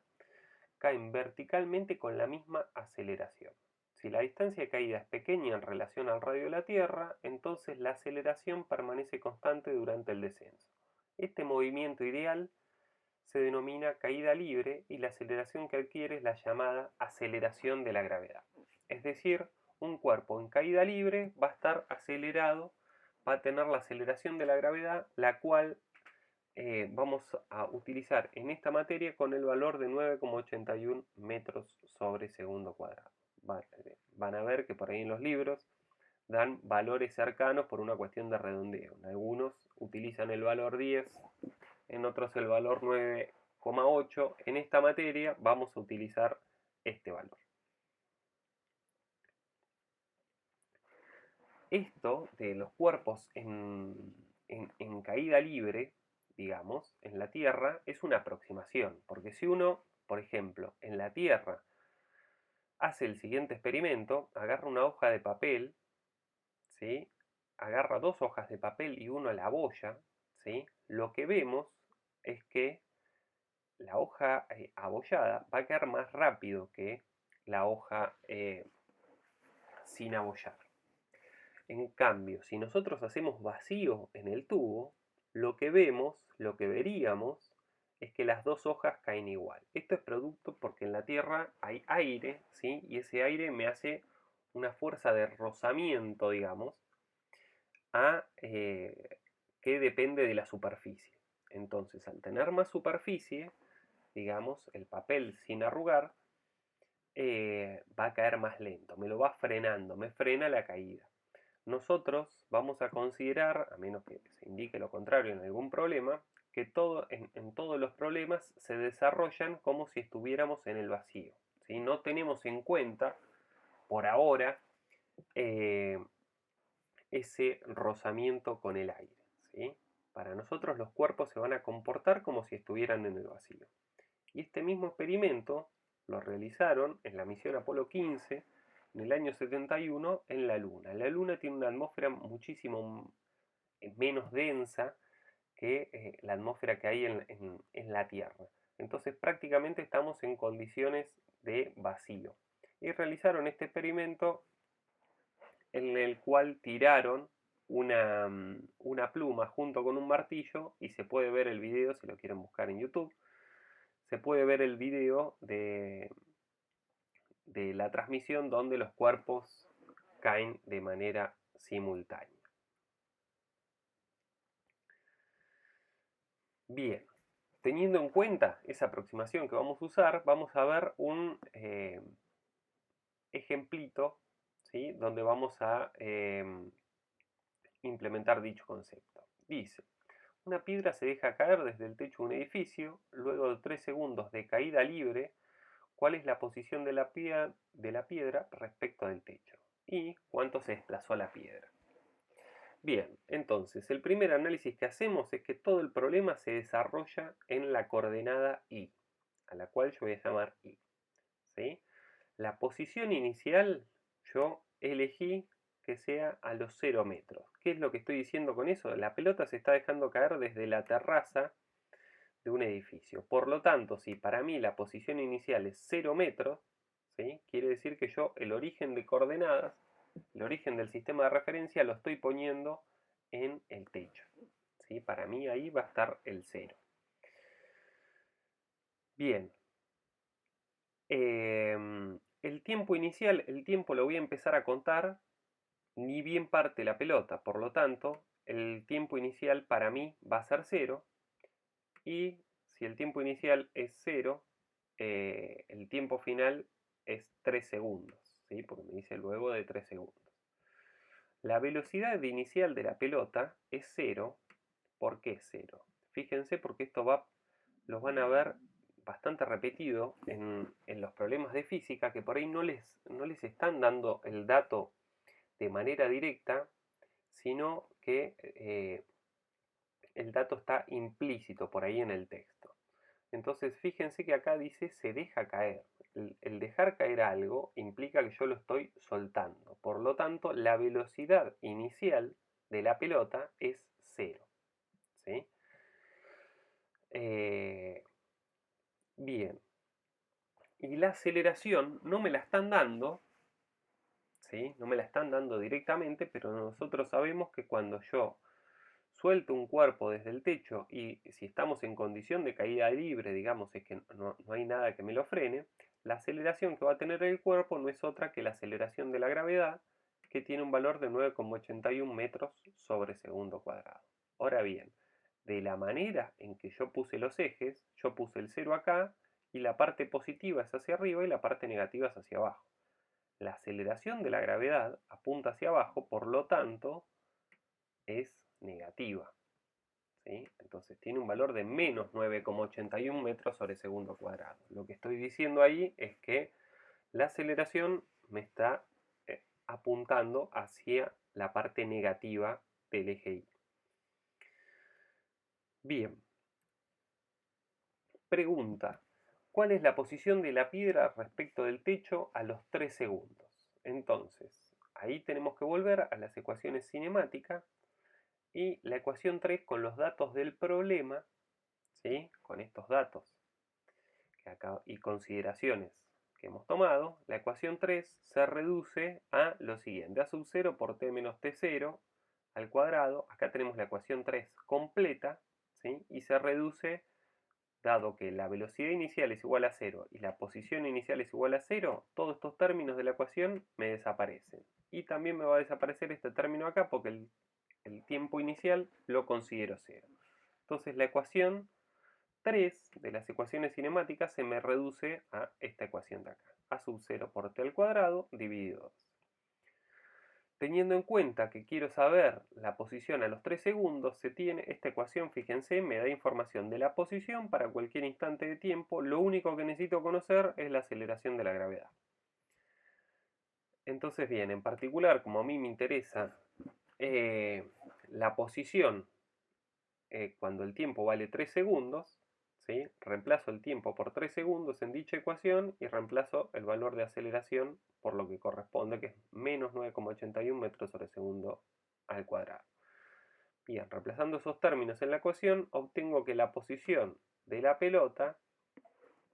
caen verticalmente con la misma aceleración. Si la distancia de caída es pequeña en relación al radio de la Tierra, entonces la aceleración permanece constante durante el descenso. Este movimiento ideal se denomina caída libre y la aceleración que adquiere es la llamada aceleración de la gravedad. Es decir, un cuerpo en caída libre va a estar acelerado, va a tener la aceleración de la gravedad, la cual vamos a utilizar en esta materia con el valor de 9,81 metros sobre segundo cuadrado. Van a ver que por ahí en los libros dan valores cercanos por una cuestión de redondeo. En algunos utilizan el valor 10, en otros el valor 9,8. En esta materia vamos a utilizar este valor. Esto de los cuerpos en caída libre, digamos, en la Tierra, es una aproximación, porque si uno, por ejemplo, en la Tierra hace el siguiente experimento, agarra una hoja de papel, ¿sí? Agarra 2 hojas de papel y uno la abolla, ¿sí? Lo que vemos es que la hoja abollada va a caer más rápido que la hoja sin abollar. En cambio, si nosotros hacemos vacío en el tubo, lo que vemos, lo que veríamos, es que las 2 hojas caen igual. Esto es producto porque en la Tierra hay aire, ¿sí? Y ese aire me hace una fuerza de rozamiento, digamos, que depende de la superficie. Entonces, al tener más superficie, digamos, el papel sin arrugar, va a caer más lento, me lo va frenando, me frena la caída. Nosotros vamos a considerar, a menos que se indique lo contrario en algún problema, que en todos los problemas se desarrollan como si estuviéramos en el vacío, ¿sí? No tenemos en cuenta, por ahora, ese rozamiento con el aire, ¿sí? Para nosotros los cuerpos se van a comportar como si estuvieran en el vacío. Y este mismo experimento lo realizaron en la misión Apolo 15 en el año 71 en la Luna. La Luna tiene una atmósfera muchísimo menos densa que la atmósfera que hay en la Tierra. Entonces prácticamente estamos en condiciones de vacío. Y realizaron este experimento en el cual tiraron una pluma junto con un martillo, y se puede ver el video si lo quieren buscar en YouTube. Se puede ver el video de la transmisión donde los cuerpos caen de manera simultánea. Bien, teniendo en cuenta esa aproximación que vamos a usar, vamos a ver un ejemplito, ¿sí? Donde vamos a implementar dicho concepto. Dice, una piedra se deja caer desde el techo de un edificio, luego de 3 segundos de caída libre. ¿Cuál es la posición de la piedra respecto del techo? Y cuánto se desplazó la piedra. Bien, entonces el primer análisis que hacemos es que todo el problema se desarrolla en la coordenada y, a la cual yo voy a llamar y. ¿Sí? La posición inicial yo elegí que sea a los 0 metros. ¿Qué es lo que estoy diciendo con eso? La pelota se está dejando caer desde la terraza de un edificio. Por lo tanto, si para mí la posición inicial es 0 metros, ¿sí? Quiere decir que yo el origen de coordenadas el origen del sistema de referencia lo estoy poniendo en el techo, ¿sí? Para mí ahí va a estar el 0. Bien. El tiempo inicial, el tiempo lo voy a empezar a contar ni bien parte la pelota, por lo tanto, el tiempo inicial para mí va a ser 0, y si el tiempo inicial es 0, el tiempo final es 3 segundos, ¿sí? Porque me dice luego de 3 segundos. La velocidad inicial de la pelota es 0. ¿Por qué 0? Fíjense, porque esto los van a ver bastante repetido en los problemas de física, que por ahí no les están dando el dato de manera directa, sino que el dato está implícito por ahí en el texto. Entonces fíjense que acá dice se deja caer. El dejar caer algo implica que yo lo estoy soltando. Por lo tanto, la velocidad inicial de la pelota es 0. ¿Sí? Bien. Y la aceleración no me la están dando, ¿sí? No me la están dando directamente, pero nosotros sabemos que cuando yo suelto un cuerpo desde el techo y si estamos en condición de caída libre, digamos, es que no hay nada que me lo frene, la aceleración que va a tener el cuerpo no es otra que la aceleración de la gravedad, que tiene un valor de 9,81 metros sobre segundo cuadrado. Ahora bien, de la manera en que yo puse los ejes, yo puse el 0 acá y la parte positiva es hacia arriba y la parte negativa es hacia abajo. La aceleración de la gravedad apunta hacia abajo, por lo tanto es negativa, ¿sí? Entonces tiene un valor de menos 9,81 metros sobre segundo cuadrado. Lo que estoy diciendo ahí es que la aceleración me está apuntando hacia la parte negativa del eje Y. Bien. Pregunta: ¿cuál es la posición de la piedra respecto del techo a los 3 segundos? Entonces, ahí tenemos que volver a las ecuaciones cinemáticas y la ecuación 3 con los datos del problema, ¿sí? Con estos datos y consideraciones que hemos tomado, la ecuación 3 se reduce a lo siguiente: a sub 0 por t menos t0 al cuadrado. Acá tenemos la ecuación 3 completa, ¿sí? Y se reduce, dado que la velocidad inicial es igual a 0 y la posición inicial es igual a 0, todos estos términos de la ecuación me desaparecen. Y también me va a desaparecer este término acá porque el tiempo inicial lo considero 0. Entonces la ecuación 3 de las ecuaciones cinemáticas se me reduce a esta ecuación de acá: a sub 0 por t al cuadrado dividido 2. Teniendo en cuenta que quiero saber la posición a los 3 segundos, se tiene esta ecuación, fíjense, me da información de la posición para cualquier instante de tiempo. Lo único que necesito conocer es la aceleración de la gravedad. Entonces bien, en particular, como a mí me interesa la posición cuando el tiempo vale 3 segundos, ¿sí? Reemplazo el tiempo por 3 segundos en dicha ecuación y reemplazo el valor de aceleración por lo que corresponde, que es menos 9,81 metros sobre segundo al cuadrado. Bien, reemplazando esos términos en la ecuación, obtengo que la posición de la pelota,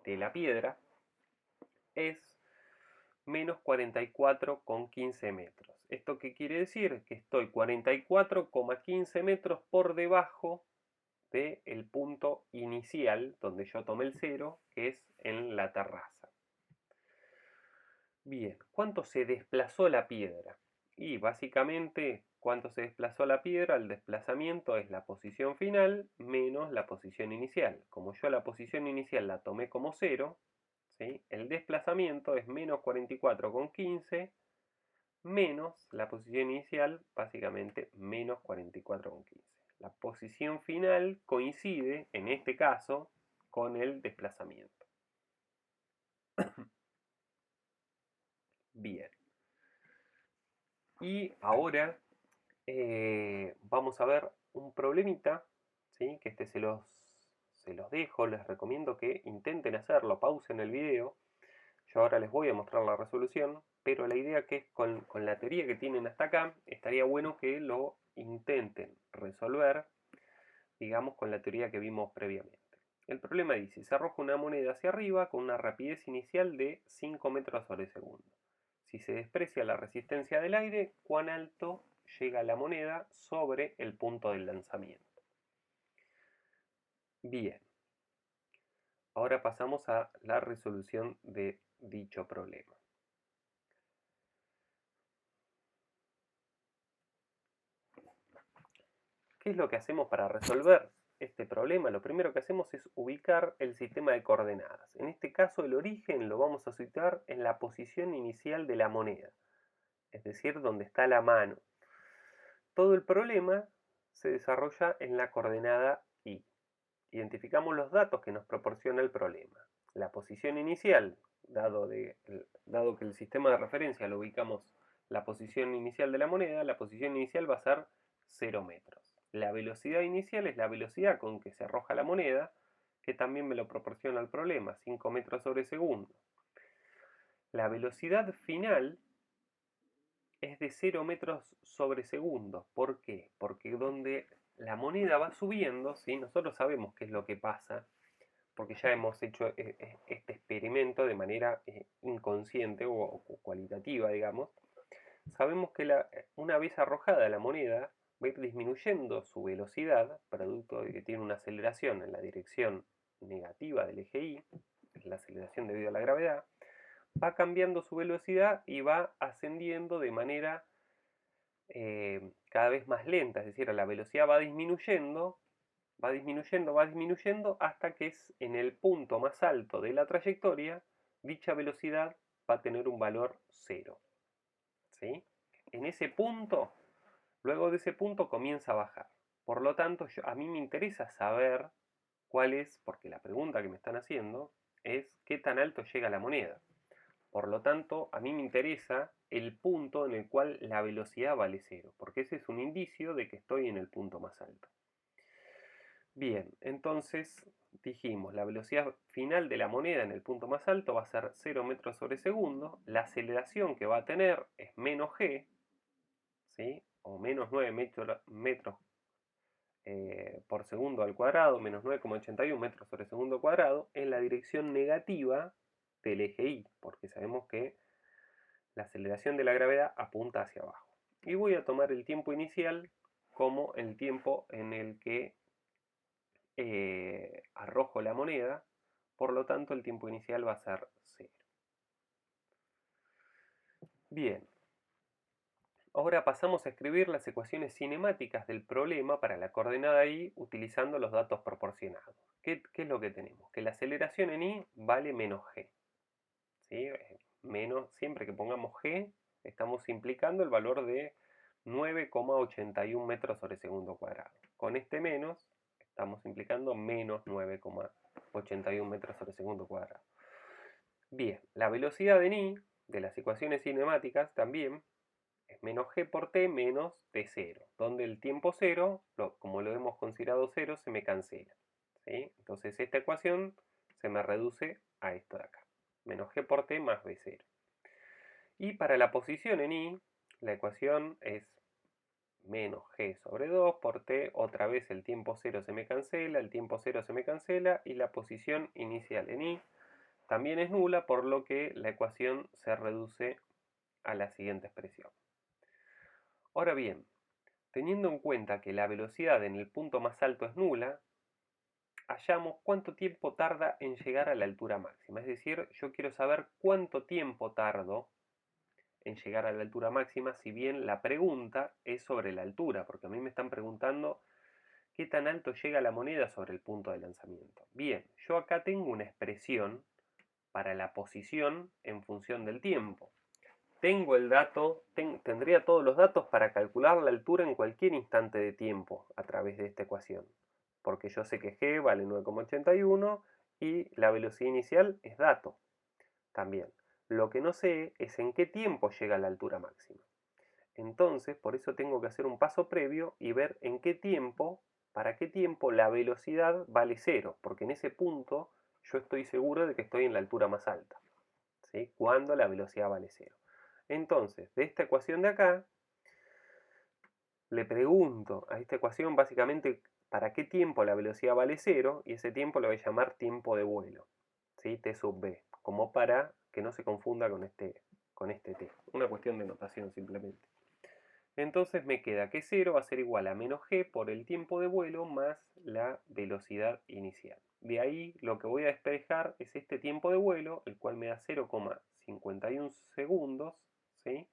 de la piedra, es menos 44,15 metros. ¿Esto qué quiere decir? Que estoy 44,15 metros por debajo del punto inicial donde yo tomé el 0, que es en la terraza. Bien, ¿cuánto se desplazó la piedra? Y básicamente, ¿cuánto se desplazó la piedra? El desplazamiento es la posición final menos la posición inicial. Como yo la posición inicial la tomé como 0, ¿sí? El desplazamiento es menos 44,15 menos la posición inicial, básicamente menos 44,15. La posición final coincide, en este caso, con el desplazamiento. Bien. Y ahora vamos a ver un problemita, ¿sí? Que se los dejo, les recomiendo que intenten hacerlo, pausen el video. Yo ahora les voy a mostrar la resolución, pero la idea que es con la teoría que tienen hasta acá, estaría bueno que lo intenten resolver, digamos, con la teoría que vimos previamente. El problema dice: se arroja una moneda hacia arriba con una rapidez inicial de 5 metros sobre segundo. Si se desprecia la resistencia del aire, ¿cuán alto llega la moneda sobre el punto del lanzamiento? Bien, ahora pasamos a la resolución de dicho problema. ¿Qué es lo que hacemos para resolver este problema? Lo primero que hacemos es ubicar el sistema de coordenadas. En este caso, el origen lo vamos a situar en la posición inicial de la moneda, es decir, donde está la mano. Todo el problema se desarrolla en la coordenada Y. Identificamos los datos que nos proporciona el problema. La posición inicial, dado que el sistema de referencia lo ubicamos la posición inicial de la moneda, la posición inicial va a ser 0 metros. La velocidad inicial es la velocidad con que se arroja la moneda, que también me lo proporciona el problema, 5 metros sobre segundo. La velocidad final es de 0 metros sobre segundo. ¿Por qué? Porque donde la moneda va subiendo, ¿sí? Nosotros sabemos qué es lo que pasa, porque ya hemos hecho este experimento de manera inconsciente o cualitativa, digamos. Sabemos que una vez arrojada la moneda, va a ir disminuyendo su velocidad, producto de que tiene una aceleración en la dirección negativa del eje Y, la aceleración debido a la gravedad, va cambiando su velocidad y va ascendiendo de manera cada vez más lenta, es decir, la velocidad va disminuyendo, va disminuyendo, va disminuyendo, hasta que es en el punto más alto de la trayectoria, dicha velocidad va a tener un valor 0. ¿Sí? En ese punto, luego de ese punto comienza a bajar. Por lo tanto, a mí me interesa saber cuál es, porque la pregunta que me están haciendo es qué tan alto llega la moneda. Por lo tanto, a mí me interesa el punto en el cual la velocidad vale 0, porque ese es un indicio de que estoy en el punto más alto. Bien, entonces dijimos, la velocidad final de la moneda en el punto más alto va a ser 0 metros sobre segundo. La aceleración que va a tener es menos g, ¿sí? O menos 9 metros por segundo al cuadrado, menos 9,81 metros sobre segundo al cuadrado, en la dirección negativa del eje Y, porque sabemos que la aceleración de la gravedad apunta hacia abajo. Y voy a tomar el tiempo inicial como el tiempo en el que arrojo la moneda, por lo tanto el tiempo inicial va a ser 0. Bien, ahora pasamos a escribir las ecuaciones cinemáticas del problema para la coordenada Y utilizando los datos proporcionados. ¿Qué es lo que tenemos? Que la aceleración en Y vale menos g. ¿Sí? Siempre que pongamos g, estamos implicando el valor de 9,81 metros sobre segundo cuadrado. Con este menos, estamos implicando menos 9,81 metros sobre segundo cuadrado. Bien, la velocidad en I de las ecuaciones cinemáticas también es menos g por t menos t0, donde el tiempo 0, como lo hemos considerado 0, se me cancela. ¿Sí? Entonces esta ecuación se me reduce a esto de acá, menos g por t más b0. Y para la posición en I, la ecuación es menos g sobre 2 por t, otra vez el tiempo 0 se me cancela, el tiempo 0 se me cancela, y la posición inicial en I también es nula, por lo que la ecuación se reduce a la siguiente expresión. Ahora bien, teniendo en cuenta que la velocidad en el punto más alto es nula, hallamos cuánto tiempo tarda en llegar a la altura máxima. Es decir, yo quiero saber cuánto tiempo tardo en llegar a la altura máxima, si bien la pregunta es sobre la altura, porque a mí me están preguntando qué tan alto llega la moneda sobre el punto de lanzamiento. Bien, yo acá tengo una expresión para la posición en función del tiempo. Tengo el dato, tendría todos los datos para calcular la altura en cualquier instante de tiempo a través de esta ecuación, porque yo sé que g vale 9,81 y la velocidad inicial es dato también. Lo que no sé es en qué tiempo llega a la altura máxima. Entonces, por eso tengo que hacer un paso previo y ver en qué tiempo, para qué tiempo la velocidad vale 0, porque en ese punto yo estoy seguro de que estoy en la altura más alta, ¿sí? Cuando la velocidad vale 0. Entonces, de esta ecuación de acá, le pregunto a esta ecuación básicamente para qué tiempo la velocidad vale 0, y ese tiempo lo voy a llamar tiempo de vuelo, ¿sí? T sub b, como para que no se confunda con con este t. Una cuestión de notación simplemente. Entonces me queda que 0 va a ser igual a menos g por el tiempo de vuelo más la velocidad inicial. De ahí lo que voy a despejar es este tiempo de vuelo, el cual me da 0,51 segundos, ¿sí?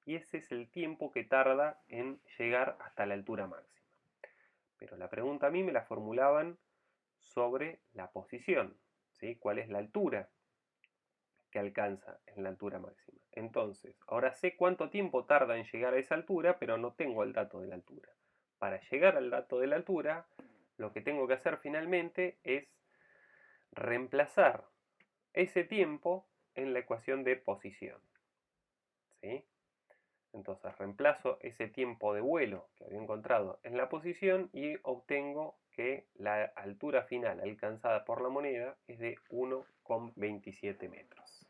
Y ese es el tiempo que tarda en llegar hasta la altura máxima. Pero la pregunta a mí me la formulaban sobre la posición, ¿sí? ¿Cuál es la altura que alcanza en la altura máxima? Entonces, ahora sé cuánto tiempo tarda en llegar a esa altura, pero no tengo el dato de la altura. Para llegar al dato de la altura, lo que tengo que hacer finalmente es reemplazar ese tiempo en la ecuación de posición, ¿sí? Entonces reemplazo ese tiempo de vuelo que había encontrado en la posición y obtengo que la altura final alcanzada por la moneda es de 1,27 metros.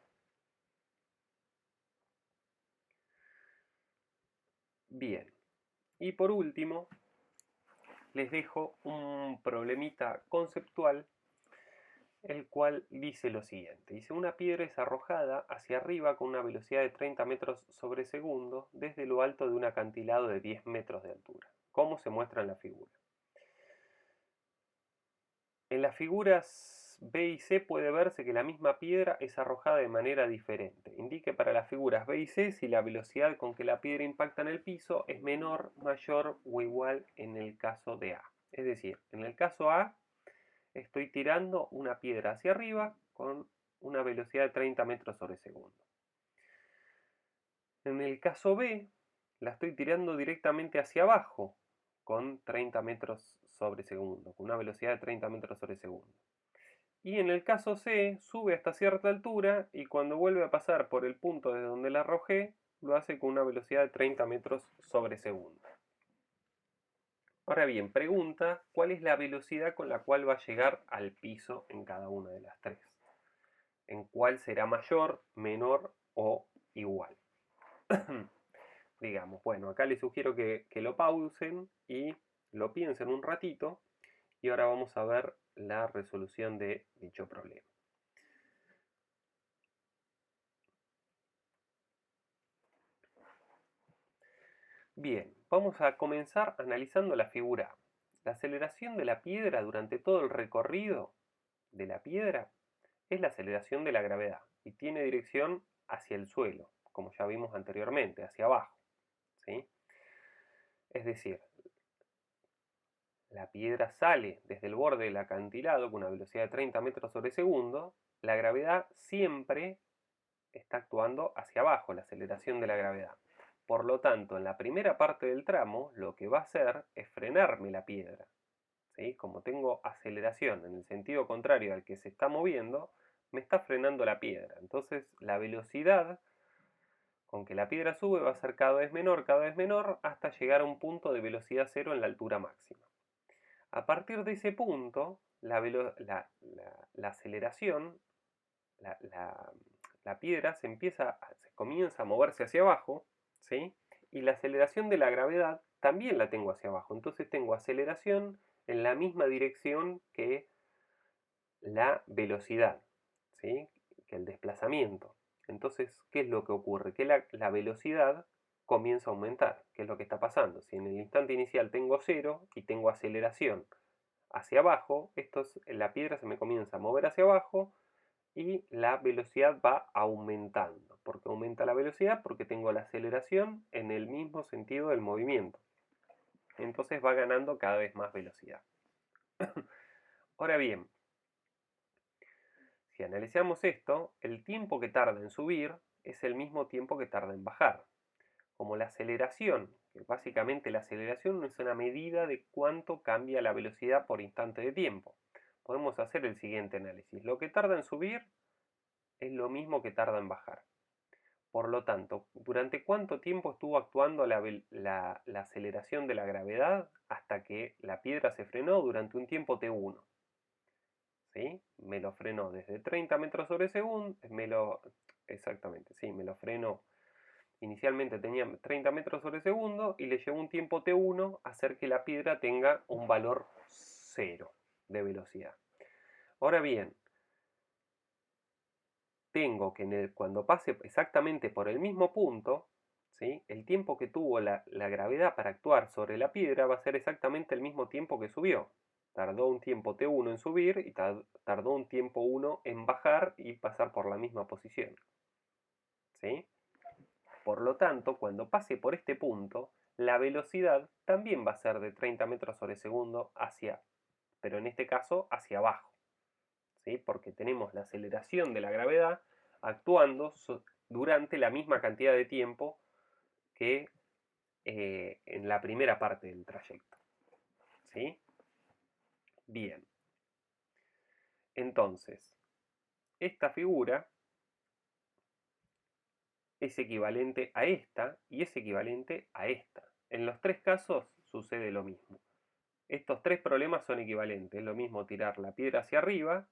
Bien, y por último les dejo un problemita conceptual, el cual dice lo siguiente. Dice, una piedra es arrojada hacia arriba con una velocidad de 30 metros sobre segundo desde lo alto de un acantilado de 10 metros de altura. ¿Cómo se muestra en la figura? En las figuras B y C puede verse que la misma piedra es arrojada de manera diferente. Indique para las figuras B y C si la velocidad con que la piedra impacta en el piso es menor, mayor o igual en el caso de A. Es decir, en el caso A estoy tirando una piedra hacia arriba con una velocidad de 30 metros sobre segundo. En el caso B la estoy tirando directamente hacia abajo con 30 metros sobre segundo, con una velocidad de 30 metros sobre segundo. Y en el caso C, sube hasta cierta altura y cuando vuelve a pasar por el punto desde donde la arrojé, lo hace con una velocidad de 30 metros sobre segundo. Ahora bien, pregunta, ¿cuál es la velocidad con la cual va a llegar al piso en cada una de las tres? ¿En cuál será mayor, menor o igual? Digamos, bueno, acá les sugiero que lo pausen y lo piensen un ratito y ahora vamos a ver la resolución de dicho problema. Bien, vamos a comenzar analizando la figura A. La aceleración de la piedra durante todo el recorrido de la piedra es la aceleración de la gravedad y tiene dirección hacia el suelo, como ya vimos anteriormente, hacia abajo, ¿sí? Es decir, la piedra sale desde el borde del acantilado con una velocidad de 30 metros sobre segundo, la gravedad siempre está actuando hacia abajo, la aceleración de la gravedad. Por lo tanto, en la primera parte del tramo, lo que va a hacer es frenarme la piedra, ¿sí? Como tengo aceleración en el sentido contrario al que se está moviendo, me está frenando la piedra. Entonces, la velocidad con que la piedra sube va a ser cada vez menor, hasta llegar a un punto de velocidad cero en la altura máxima. A partir de ese punto, la aceleración, la piedra se comienza a moverse hacia abajo, ¿sí? Y la aceleración de la gravedad también la tengo hacia abajo. Entonces tengo aceleración en la misma dirección que la velocidad, ¿sí? Que el desplazamiento. Entonces, ¿qué es lo que ocurre? Que la velocidad comienza a aumentar. ¿Qué es lo que está pasando? Si en el instante inicial tengo 0 y tengo aceleración hacia abajo, la piedra se me comienza a mover hacia abajo y la velocidad va aumentando. ¿Por qué aumenta la velocidad? Porque tengo la aceleración en el mismo sentido del movimiento. Entonces va ganando cada vez más velocidad. Ahora bien, si analizamos esto, el tiempo que tarda en subir es el mismo tiempo que tarda en bajar. Como la aceleración, que básicamente la aceleración es una medida de cuánto cambia la velocidad por instante de tiempo. Podemos hacer el siguiente análisis. Lo que tarda en subir es lo mismo que tarda en bajar. Por lo tanto, ¿durante cuánto tiempo estuvo actuando la aceleración de la gravedad hasta que la piedra se frenó? Durante un tiempo t1. ¿Sí? Me lo frenó desde 30 metros sobre segundo, exactamente, sí, me lo frenó. Inicialmente tenía 30 metros sobre segundo y le llevó un tiempo t1 a hacer que la piedra tenga un valor 0 de velocidad. Ahora bien, tengo que cuando pase exactamente por el mismo punto, ¿sí? El tiempo que tuvo la gravedad para actuar sobre la piedra va a ser exactamente el mismo tiempo que subió. Tardó un tiempo t1 en subir y tardó un tiempo 1 en bajar y pasar por la misma posición. ¿Sí? Por lo tanto, cuando pase por este punto, la velocidad también va a ser de 30 metros sobre segundo pero en este caso hacia abajo. ¿Sí? Porque tenemos la aceleración de la gravedad actuando durante la misma cantidad de tiempo que en la primera parte del trayecto. ¿Sí? Bien. Entonces, esta figura es equivalente a esta y es equivalente a esta. En los tres casos sucede lo mismo. Estos tres problemas son equivalentes. Es lo mismo tirar la piedra hacia arriba.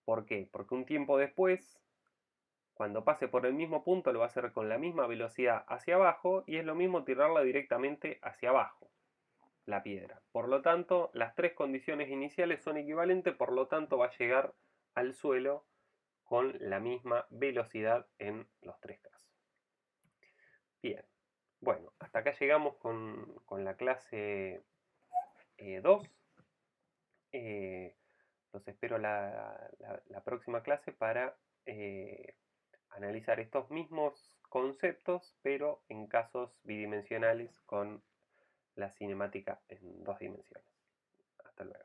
¿Por qué? Porque un tiempo después, cuando pase por el mismo punto, lo va a hacer con la misma velocidad hacia abajo y es lo mismo tirarla directamente hacia abajo, la piedra. Por lo tanto, las tres condiciones iniciales son equivalentes, por lo tanto va a llegar al suelo con la misma velocidad en los tres casos. Bien, bueno, hasta acá llegamos con la clase 2. Los espero la próxima clase para analizar estos mismos conceptos, pero en casos bidimensionales con la cinemática en 2 dimensiones. Hasta luego.